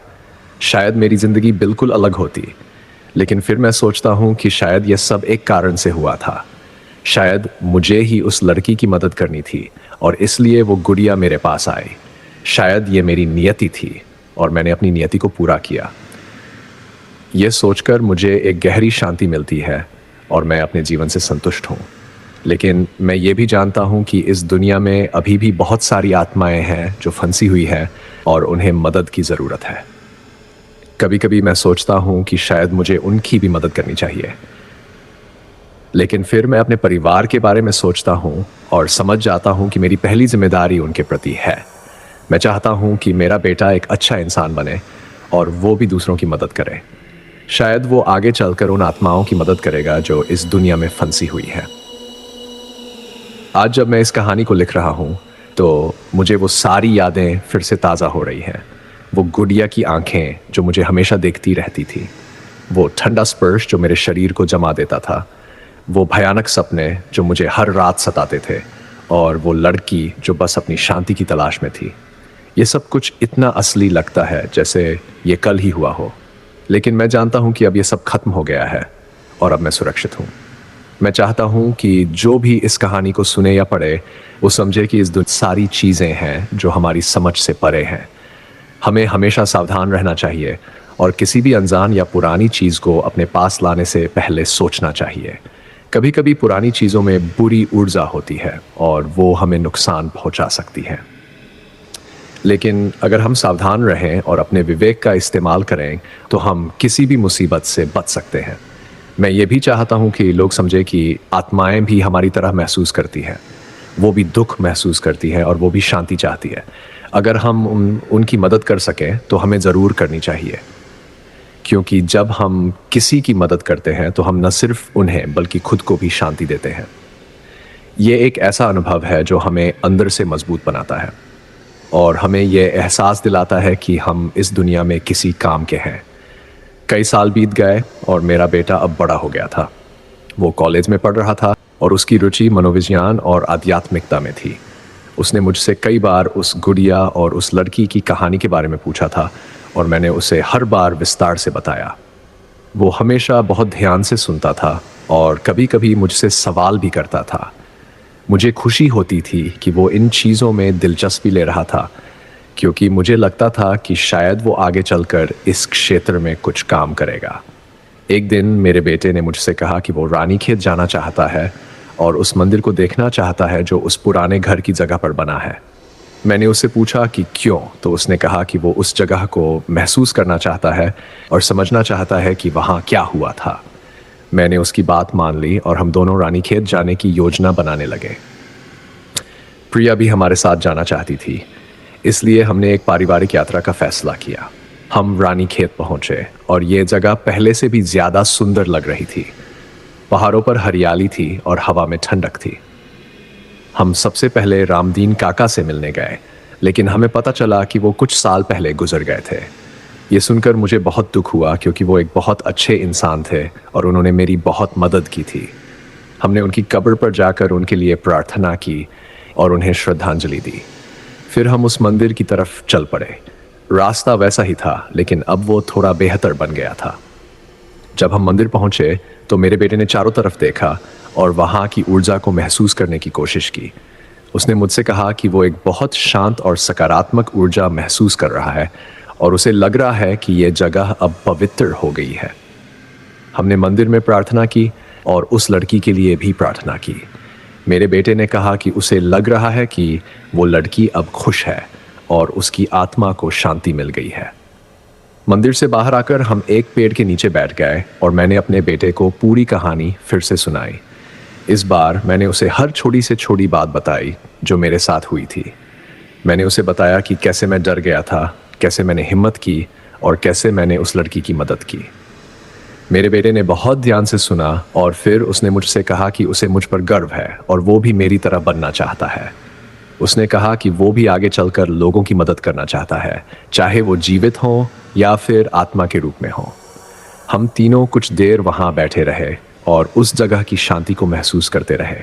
शायद मेरी जिंदगी बिल्कुल अलग होती। लेकिन फिर मैं सोचता हूं कि शायद यह सब एक कारण से हुआ था। शायद मुझे ही उस लड़की की मदद करनी थी और इसलिए वो गुड़िया मेरे पास आई। शायद ये मेरी नियति थी और मैंने अपनी नियति को पूरा किया। यह सोचकर मुझे एक गहरी शांति मिलती है और मैं अपने जीवन से संतुष्ट हूं। लेकिन मैं ये भी जानता हूं कि इस दुनिया में अभी भी बहुत सारी आत्माएं हैं जो फंसी हुई हैं और उन्हें मदद की ज़रूरत है। कभी कभी मैं सोचता हूं कि शायद मुझे उनकी भी मदद करनी चाहिए। लेकिन फिर मैं अपने परिवार के बारे में सोचता हूं और समझ जाता हूं कि मेरी पहली जिम्मेदारी उनके प्रति है। मैं चाहता हूं कि मेरा बेटा एक अच्छा इंसान बने और वो भी दूसरों की मदद करे। शायद वो आगे चलकर उन आत्माओं की मदद करेगा जो इस दुनिया में फंसी हुई है। आज जब मैं इस कहानी को लिख रहा हूं तो मुझे वो सारी यादें फिर से ताज़ा हो रही हैं। वो गुड़िया की आंखें जो मुझे हमेशा देखती रहती थी, वो ठंडा स्पर्श जो मेरे शरीर को जमा देता था, वो भयानक सपने जो मुझे हर रात सताते थे, और वो लड़की जो बस अपनी शांति की तलाश में थी। ये सब कुछ इतना असली लगता है जैसे ये कल ही हुआ हो। लेकिन मैं जानता हूं कि अब ये सब खत्म हो गया है और अब मैं सुरक्षित हूं। मैं चाहता हूं कि जो भी इस कहानी को सुने या पढ़े वो समझे कि इस दुनिया सारी चीज़ें हैं जो हमारी समझ से परे हैं। हमें हमेशा सावधान रहना चाहिए और किसी भी अनजान या पुरानी चीज़ को अपने पास लाने से पहले सोचना चाहिए। कभी कभी पुरानी चीज़ों में बुरी ऊर्जा होती है और वो हमें नुकसान पहुंचा सकती है। लेकिन अगर हम सावधान रहें और अपने विवेक का इस्तेमाल करें तो हम किसी भी मुसीबत से बच सकते हैं। मैं ये भी चाहता हूँ कि लोग समझें कि आत्माएं भी हमारी तरह महसूस करती हैं। वो भी दुख महसूस करती हैं और वो भी शांति चाहती है। अगर हम उनकी मदद कर सकें तो हमें ज़रूर करनी चाहिए, क्योंकि जब हम किसी की मदद करते हैं तो हम न सिर्फ उन्हें बल्कि खुद को भी शांति देते हैं। ये एक ऐसा अनुभव है जो हमें अंदर से मजबूत बनाता है और हमें यह एहसास दिलाता है कि हम इस दुनिया में किसी काम के हैं। कई साल बीत गए और मेरा बेटा अब बड़ा हो गया था। वो कॉलेज में पढ़ रहा था और उसकी रुचि मनोविज्ञान और आध्यात्मिकता में थी। उसने मुझसे कई बार उस गुड़िया और उस लड़की की कहानी के बारे में पूछा था और मैंने उसे हर बार विस्तार से बताया। वो हमेशा बहुत ध्यान से सुनता था और कभी कभी मुझसे सवाल भी करता था। मुझे खुशी होती थी कि वो इन चीज़ों में दिलचस्पी ले रहा था, क्योंकि मुझे लगता था कि शायद वो आगे चलकर इस क्षेत्र में कुछ काम करेगा। एक दिन मेरे बेटे ने मुझसे कहा कि वो रानीखेत जाना चाहता है और उस मंदिर को देखना चाहता है जो उस पुराने घर की जगह पर बना है। मैंने उससे पूछा कि क्यों, तो उसने कहा कि वो उस जगह को महसूस करना चाहता है और समझना चाहता है कि वहाँ क्या हुआ था। मैंने उसकी बात मान ली और हम दोनों रानीखेत जाने की योजना बनाने लगे। प्रिया भी हमारे साथ जाना चाहती थी, इसलिए हमने एक पारिवारिक यात्रा का फैसला किया। हम रानीखेत पहुंचे और ये जगह पहले से भी ज़्यादा सुंदर लग रही थी। पहाड़ों पर हरियाली थी और हवा में ठंडक थी। हम सबसे पहले रामदीन काका से मिलने गए, लेकिन हमें पता चला कि वो कुछ साल पहले गुजर गए थे। ये सुनकर मुझे बहुत दुख हुआ, क्योंकि वो एक बहुत अच्छे इंसान थे और उन्होंने मेरी बहुत मदद की थी। हमने उनकी कब्र पर जाकर उनके लिए प्रार्थना की और उन्हें श्रद्धांजलि दी। फिर हम उस मंदिर की तरफ चल पड़े। रास्ता वैसा ही था, लेकिन अब वो थोड़ा बेहतर बन गया था। जब हम मंदिर पहुंचे तो मेरे बेटे ने चारों तरफ देखा और वहाँ की ऊर्जा को महसूस करने की कोशिश की। उसने मुझसे कहा कि वो एक बहुत शांत और सकारात्मक ऊर्जा महसूस कर रहा है और उसे लग रहा है कि ये जगह अब पवित्र हो गई है। हमने मंदिर में प्रार्थना की और उस लड़की के लिए भी प्रार्थना की। मेरे बेटे ने कहा कि उसे लग रहा है कि वो लड़की अब खुश है और उसकी आत्मा को शांति मिल गई है। मंदिर से बाहर आकर हम एक पेड़ के नीचे बैठ गए और मैंने अपने बेटे को पूरी कहानी फिर से सुनाई। इस बार मैंने उसे हर छोटी से छोटी बात बताई जो मेरे साथ हुई थी। मैंने उसे बताया कि कैसे मैं डर गया था, कैसे मैंने हिम्मत की और कैसे मैंने उस लड़की की मदद की। मेरे बेटे ने बहुत ध्यान से सुना और फिर उसने मुझसे कहा कि उसे मुझ पर गर्व है और वो भी मेरी तरह बनना चाहता है। उसने कहा कि वो भी आगे चलकर लोगों की मदद करना चाहता है, चाहे वो जीवित हों या फिर आत्मा के रूप में हों। हम तीनों कुछ देर वहाँ बैठे रहे और उस जगह की शांति को महसूस करते रहे।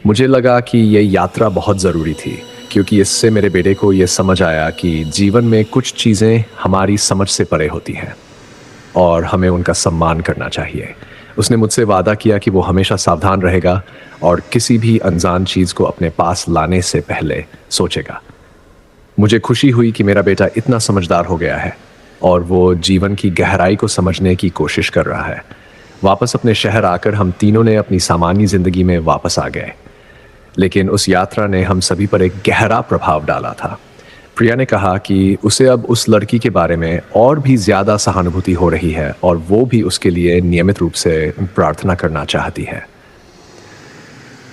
मुझे लगा कि ये यात्रा बहुत ज़रूरी थी, क्योंकि इससे मेरे बेटे को ये समझ आया कि जीवन में कुछ चीज़ें हमारी समझ से परे होती हैं और हमें उनका सम्मान करना चाहिए। उसने मुझसे वादा किया कि वो हमेशा सावधान रहेगा और किसी भी अनजान चीज़ को अपने पास लाने से पहले सोचेगा। मुझे खुशी हुई कि मेरा बेटा इतना समझदार हो गया है और वो जीवन की गहराई को समझने की कोशिश कर रहा है। वापस अपने शहर आकर हम तीनों ने अपनी सामान्य ज़िंदगी में वापस आ गए, लेकिन उस यात्रा ने हम सभी पर एक गहरा प्रभाव डाला था। प्रिया ने कहा कि उसे अब उस लड़की के बारे में और भी ज़्यादा सहानुभूति हो रही है और वो भी उसके लिए नियमित रूप से प्रार्थना करना चाहती है।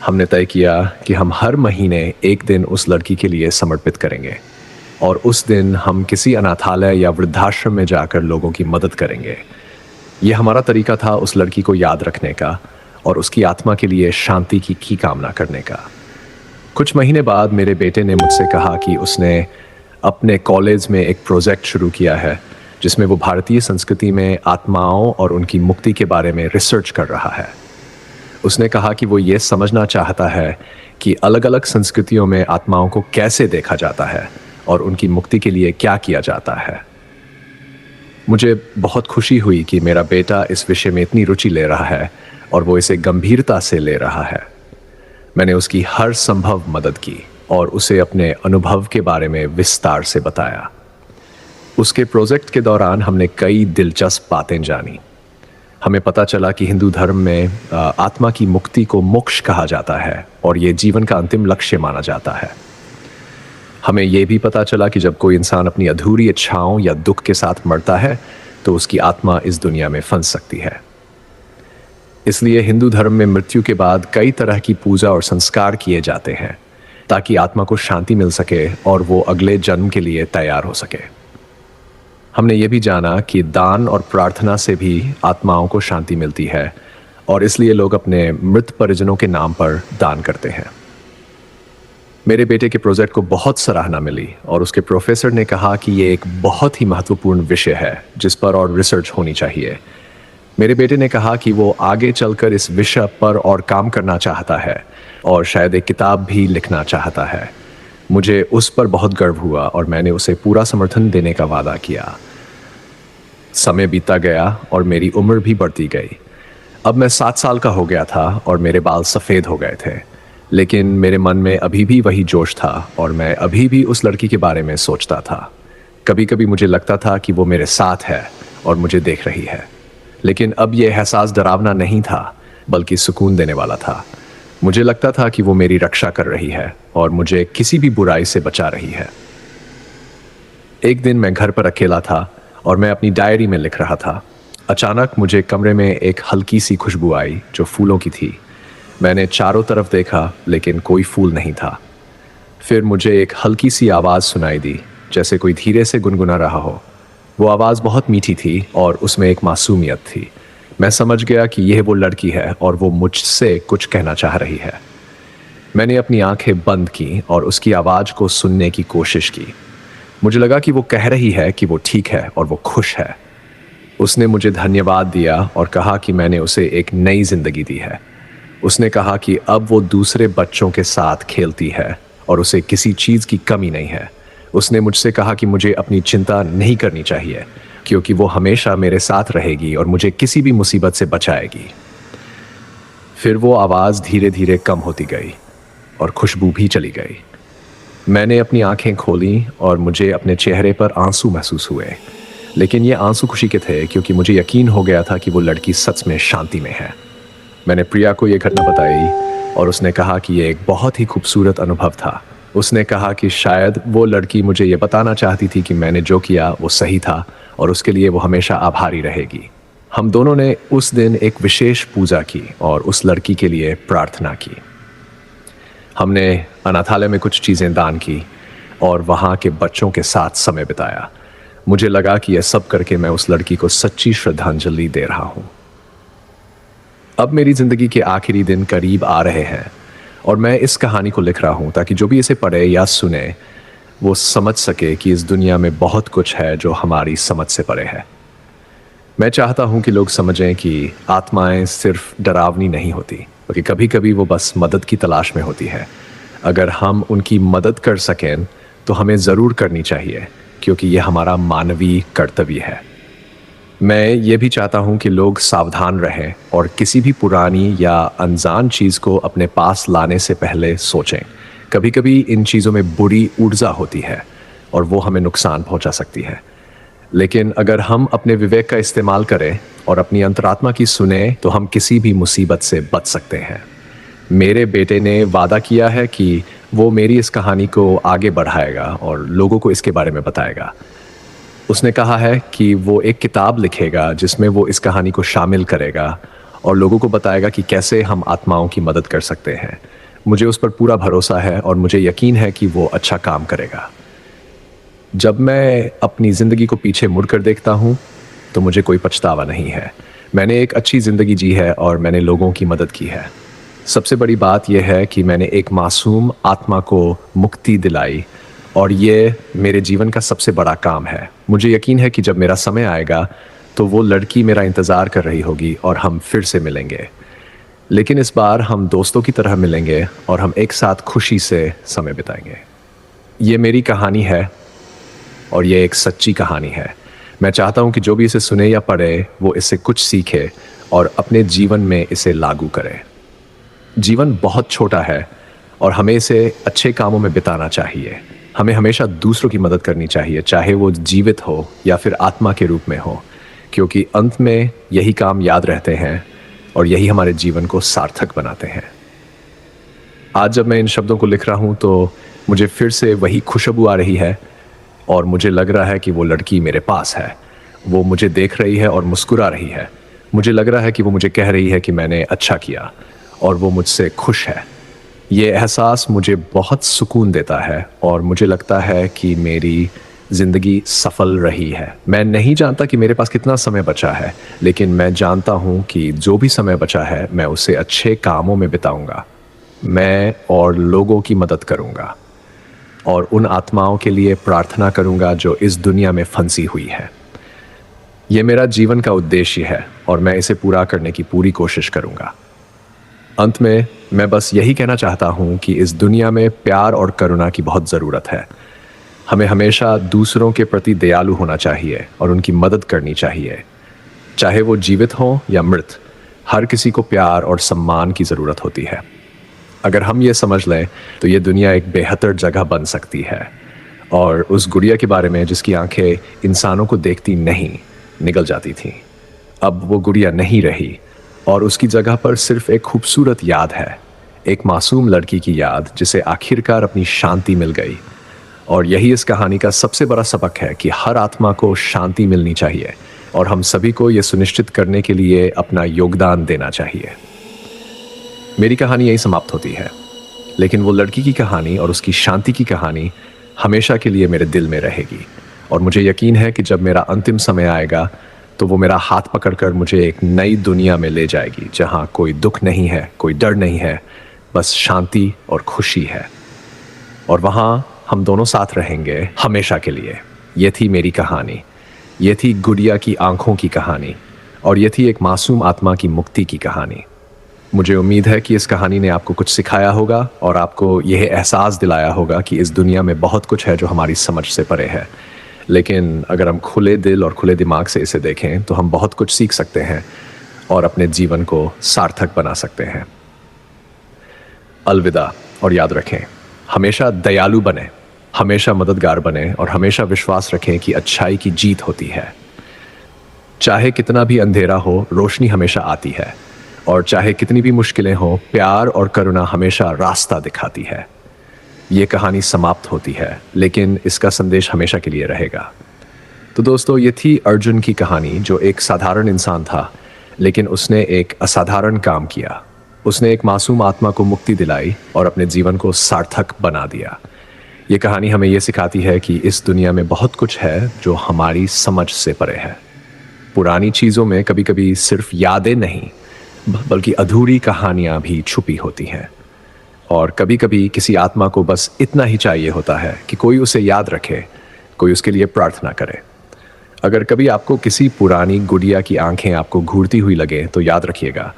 हमने तय किया कि हम हर महीने एक दिन उस लड़की के लिए समर्पित करेंगे और उस दिन हम किसी अनाथालय या वृद्धाश्रम में जाकर लोगों की मदद करेंगे। यह हमारा तरीका था उस लड़की को याद रखने का और उसकी आत्मा के लिए शांति की कामना करने का। कुछ महीने बाद मेरे बेटे ने मुझसे कहा कि उसने अपने कॉलेज में एक प्रोजेक्ट शुरू किया है जिसमें वो भारतीय संस्कृति में आत्माओं और उनकी मुक्ति के बारे में रिसर्च कर रहा है। उसने कहा कि वो ये समझना चाहता है कि अलग अलग संस्कृतियों में आत्माओं को कैसे देखा जाता है और उनकी मुक्ति के लिए क्या किया जाता है। मुझे बहुत खुशी हुई कि मेरा बेटा इस विषय में इतनी रुचि ले रहा है और वो इसे गंभीरता से ले रहा है। मैंने उसकी हर संभव मदद की और उसे अपने अनुभव के बारे में विस्तार से बताया। उसके प्रोजेक्ट के दौरान हमने कई दिलचस्प बातें जानी। हमें पता चला कि हिंदू धर्म में आत्मा की मुक्ति को मोक्ष कहा जाता है और ये जीवन का अंतिम लक्ष्य माना जाता है। हमें यह भी पता चला कि जब कोई इंसान अपनी अधूरी इच्छाओं या दुख के साथ मरता है तो उसकी आत्मा इस दुनिया में फंस सकती है। इसलिए हिंदू धर्म में मृत्यु के बाद कई तरह की पूजा और संस्कार किए जाते हैं ताकि आत्मा को शांति मिल सके और वो अगले जन्म के लिए तैयार हो सके। हमने ये भी जाना कि दान और प्रार्थना से भी आत्माओं को शांति मिलती है और इसलिए लोग अपने मृत परिजनों के नाम पर दान करते हैं। मेरे बेटे के प्रोजेक्ट को बहुत सराहना मिली और उसके प्रोफेसर ने कहा कि ये एक बहुत ही महत्वपूर्ण विषय है जिस पर और रिसर्च होनी चाहिए। मेरे बेटे ने कहा कि वो आगे चलकर इस विषय पर और काम करना चाहता है और शायद एक किताब भी लिखना चाहता है। मुझे उस पर बहुत गर्व हुआ और मैंने उसे पूरा समर्थन देने का वादा किया। समय बीतता गया और मेरी उम्र भी बढ़ती गई। अब मैं 7 साल का हो गया था और मेरे बाल सफ़ेद हो गए थे, लेकिन मेरे मन में अभी भी वही जोश था और मैं अभी भी उस लड़की के बारे में सोचता था। कभी कभी मुझे लगता था कि वो मेरे साथ है और मुझे देख रही है, लेकिन अब यह एहसास डरावना नहीं था बल्कि सुकून देने वाला था। मुझे लगता था कि वो मेरी रक्षा कर रही है और मुझे किसी भी बुराई से बचा रही है। एक दिन मैं घर पर अकेला था और मैं अपनी डायरी में लिख रहा था। अचानक मुझे कमरे में एक हल्की सी खुशबू आई जो फूलों की थी। मैंने चारों तरफ देखा लेकिन कोई फूल नहीं था। फिर मुझे एक हल्की सी आवाज़ सुनाई दी, जैसे कोई धीरे से गुनगुना रहा हो। वो आवाज़ बहुत मीठी थी और उसमें एक मासूमियत थी। मैं समझ गया कि यह वो लड़की है और वो मुझसे कुछ कहना चाह रही है। मैंने अपनी आंखें बंद की और उसकी आवाज़ को सुनने की कोशिश की। मुझे लगा कि वो कह रही है कि वो ठीक है और वो खुश है। उसने मुझे धन्यवाद दिया और कहा कि मैंने उसे एक नई जिंदगी दी है। उसने कहा कि अब वो दूसरे बच्चों के साथ खेलती है और उसे किसी चीज़ की कमी नहीं है। उसने मुझसे कहा कि मुझे अपनी चिंता नहीं करनी चाहिए क्योंकि वो हमेशा मेरे साथ रहेगी और मुझे किसी भी मुसीबत से बचाएगी। फिर वो आवाज़ धीरे धीरे कम होती गई और खुशबू भी चली गई। मैंने अपनी आंखें खोली और मुझे अपने चेहरे पर आंसू महसूस हुए, लेकिन ये आंसू खुशी के थे क्योंकि मुझे यकीन हो गया था कि वो लड़की सच में शांति में है। मैंने प्रिया को ये घटना बताई और उसने कहा कि ये एक बहुत ही खूबसूरत अनुभव था। उसने कहा कि शायद वो लड़की मुझे ये बताना चाहती थी कि मैंने जो किया वो सही था और उसके लिए वो हमेशा आभारी रहेगी। हम दोनों ने उस दिन एक विशेष पूजा की और उस लड़की के लिए प्रार्थना की। हमने अनाथालय में कुछ चीज़ें दान की और वहाँ के बच्चों के साथ समय बिताया। मुझे लगा कि यह सब करके मैं उस लड़की को सच्ची श्रद्धांजलि दे रहा हूँ। अब मेरी ज़िंदगी के आखिरी दिन करीब आ रहे हैं और मैं इस कहानी को लिख रहा हूँ ताकि जो भी इसे पढ़े या सुने वो समझ सके कि इस दुनिया में बहुत कुछ है जो हमारी समझ से परे है। मैं चाहता हूँ कि लोग समझें कि आत्माएं सिर्फ डरावनी नहीं होती, बल्कि कभी कभी वो बस मदद की तलाश में होती है। अगर हम उनकी मदद कर सकें तो हमें ज़रूर करनी चाहिए, क्योंकि ये हमारा मानवीय कर्तव्य है। मैं ये भी चाहता हूँ कि लोग सावधान रहें और किसी भी पुरानी या अनजान चीज़ को अपने पास लाने से पहले सोचें। कभी कभी इन चीज़ों में बुरी ऊर्जा होती है और वो हमें नुकसान पहुँचा सकती है, लेकिन अगर हम अपने विवेक का इस्तेमाल करें और अपनी अंतरात्मा की सुने तो हम किसी भी मुसीबत से बच सकते हैं। मेरे बेटे ने वादा किया है कि वो मेरी इस कहानी को आगे बढ़ाएगा और लोगों को इसके बारे में बताएगा। उसने कहा है कि वो एक किताब लिखेगा जिसमें वो इस कहानी को शामिल करेगा और लोगों को बताएगा कि कैसे हम आत्माओं की मदद कर सकते हैं। मुझे उस पर पूरा भरोसा है और मुझे यकीन है कि वो अच्छा काम करेगा। जब मैं अपनी ज़िंदगी को पीछे मुड़कर देखता हूँ तो मुझे कोई पछतावा नहीं है। मैंने एक अच्छी ज़िंदगी जी है और मैंने लोगों की मदद की है। सबसे बड़ी बात यह है कि मैंने एक मासूम आत्मा को मुक्ति दिलाई और ये मेरे जीवन का सबसे बड़ा काम है। मुझे यकीन है कि जब मेरा समय आएगा तो वो लड़की मेरा इंतज़ार कर रही होगी और हम फिर से मिलेंगे, लेकिन इस बार हम दोस्तों की तरह मिलेंगे और हम एक साथ खुशी से समय बिताएंगे। ये मेरी कहानी है और ये एक सच्ची कहानी है। मैं चाहता हूँ कि जो भी इसे सुने या पढ़े वो इससे कुछ सीखे और अपने जीवन में इसे लागू करे। जीवन बहुत छोटा है और हमें इसे अच्छे कामों में बिताना चाहिए। हमें हमेशा दूसरों की मदद करनी चाहिए, चाहे वो जीवित हो या फिर आत्मा के रूप में हो, क्योंकि अंत में यही काम याद रहते हैं और यही हमारे जीवन को सार्थक बनाते हैं। आज जब मैं इन शब्दों को लिख रहा हूँ तो मुझे फिर से वही खुशबू आ रही है और मुझे लग रहा है कि वो लड़की मेरे पास है। वो मुझे देख रही है और मुस्कुरा रही है। मुझे लग रहा है कि वो मुझे कह रही है कि मैंने अच्छा किया और वो मुझसे खुश है। ये एहसास मुझे बहुत सुकून देता है और मुझे लगता है कि मेरी ज़िंदगी सफल रही है। मैं नहीं जानता कि मेरे पास कितना समय बचा है, लेकिन मैं जानता हूँ कि जो भी समय बचा है मैं उसे अच्छे कामों में बिताऊंगा। मैं और लोगों की मदद करूँगा और उन आत्माओं के लिए प्रार्थना करूँगा जो इस दुनिया में फंसी हुई है। ये मेरा जीवन का उद्देश्य है और मैं इसे पूरा करने की पूरी कोशिश करूँगा। अंत में मैं बस यही कहना चाहता हूँ कि इस दुनिया में प्यार और करुणा की बहुत ज़रूरत है। हमें हमेशा दूसरों के प्रति दयालु होना चाहिए और उनकी मदद करनी चाहिए, चाहे वो जीवित हों या मृत। हर किसी को प्यार और सम्मान की ज़रूरत होती है। अगर हम ये समझ लें तो ये दुनिया एक बेहतर जगह बन सकती है। और उस गुड़िया के बारे में जिसकी आंखें इंसानों को देखती नहीं निगल जाती थीं, अब वो गुड़िया नहीं रही और उसकी जगह पर सिर्फ एक खूबसूरत याद है, एक मासूम लड़की की याद जिसे आखिरकार अपनी शांति मिल गई। और यही इस कहानी का सबसे बड़ा सबक है कि हर आत्मा को शांति मिलनी चाहिए और हम सभी को यह सुनिश्चित करने के लिए अपना योगदान देना चाहिए। मेरी कहानी यही समाप्त होती है, लेकिन वो लड़की की कहानी और उसकी शांति की कहानी हमेशा के लिए मेरे दिल में रहेगी। और मुझे यकीन है कि जब मेरा अंतिम समय आएगा तो वो मेरा हाथ पकड़कर मुझे एक नई दुनिया में ले जाएगी, जहाँ कोई दुख नहीं है, कोई डर नहीं है, बस शांति और खुशी है। और वहाँ हम दोनों साथ रहेंगे हमेशा के लिए। ये थी मेरी कहानी। ये थी गुड़िया की आंखों की कहानी और ये थी एक मासूम आत्मा की मुक्ति की कहानी। मुझे उम्मीद है कि इस कहानी ने आपको कुछ सिखाया होगा और आपको यह एहसास दिलाया होगा कि इस दुनिया में बहुत कुछ है जो हमारी समझ से परे है। लेकिन अगर हम खुले दिल और खुले दिमाग से इसे देखें तो हम बहुत कुछ सीख सकते हैं और अपने जीवन को सार्थक बना सकते हैं। अलविदा, और याद रखें, हमेशा दयालु बने, हमेशा मददगार बने और हमेशा विश्वास रखें कि अच्छाई की जीत होती है। चाहे कितना भी अंधेरा हो, रोशनी हमेशा आती है, और चाहे कितनी भी मुश्किलें हो, प्यार और करुणा हमेशा रास्ता दिखाती है। ये कहानी समाप्त होती है, लेकिन इसका संदेश हमेशा के लिए रहेगा। तो दोस्तों, ये थी अर्जुन की कहानी, जो एक साधारण इंसान था, लेकिन उसने एक असाधारण काम किया। उसने एक मासूम आत्मा को मुक्ति दिलाई और अपने जीवन को सार्थक बना दिया। ये कहानी हमें ये सिखाती है कि इस दुनिया में बहुत कुछ है जो हमारी समझ से परे है। पुरानी चीज़ों में कभी कभी सिर्फ यादें नहीं, बल्कि अधूरी कहानियां भी छुपी होती हैं। और कभी कभी किसी आत्मा को बस इतना ही चाहिए होता है कि कोई उसे याद रखे, कोई उसके लिए प्रार्थना करे। अगर कभी आपको किसी पुरानी गुड़िया की आंखें आपको घूरती हुई लगे, तो याद रखिएगा,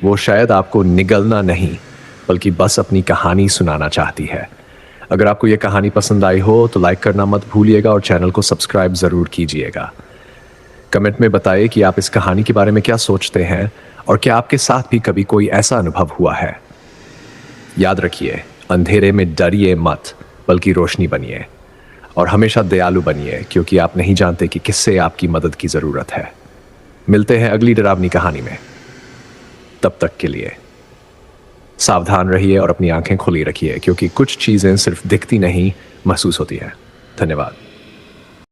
वो शायद आपको निगलना नहीं, बल्कि बस अपनी कहानी सुनाना चाहती है। अगर आपको ये कहानी पसंद आई हो तो लाइक करना मत भूलिएगा और चैनल को सब्सक्राइब ज़रूर कीजिएगा। कमेंट में बताइए कि आप इस कहानी के बारे में क्या सोचते हैं और क्या आपके साथ भी कभी कोई ऐसा अनुभव हुआ है। याद रखिए, अंधेरे में डरिए मत, बल्कि रोशनी बनिए, और हमेशा दयालु बनिए, क्योंकि आप नहीं जानते कि किससे आपकी मदद की ज़रूरत है। मिलते हैं अगली डरावनी कहानी में। तब तक के लिए सावधान रहिए और अपनी आंखें खुली रखिए, क्योंकि कुछ चीज़ें सिर्फ दिखती नहीं, महसूस होती है। धन्यवाद।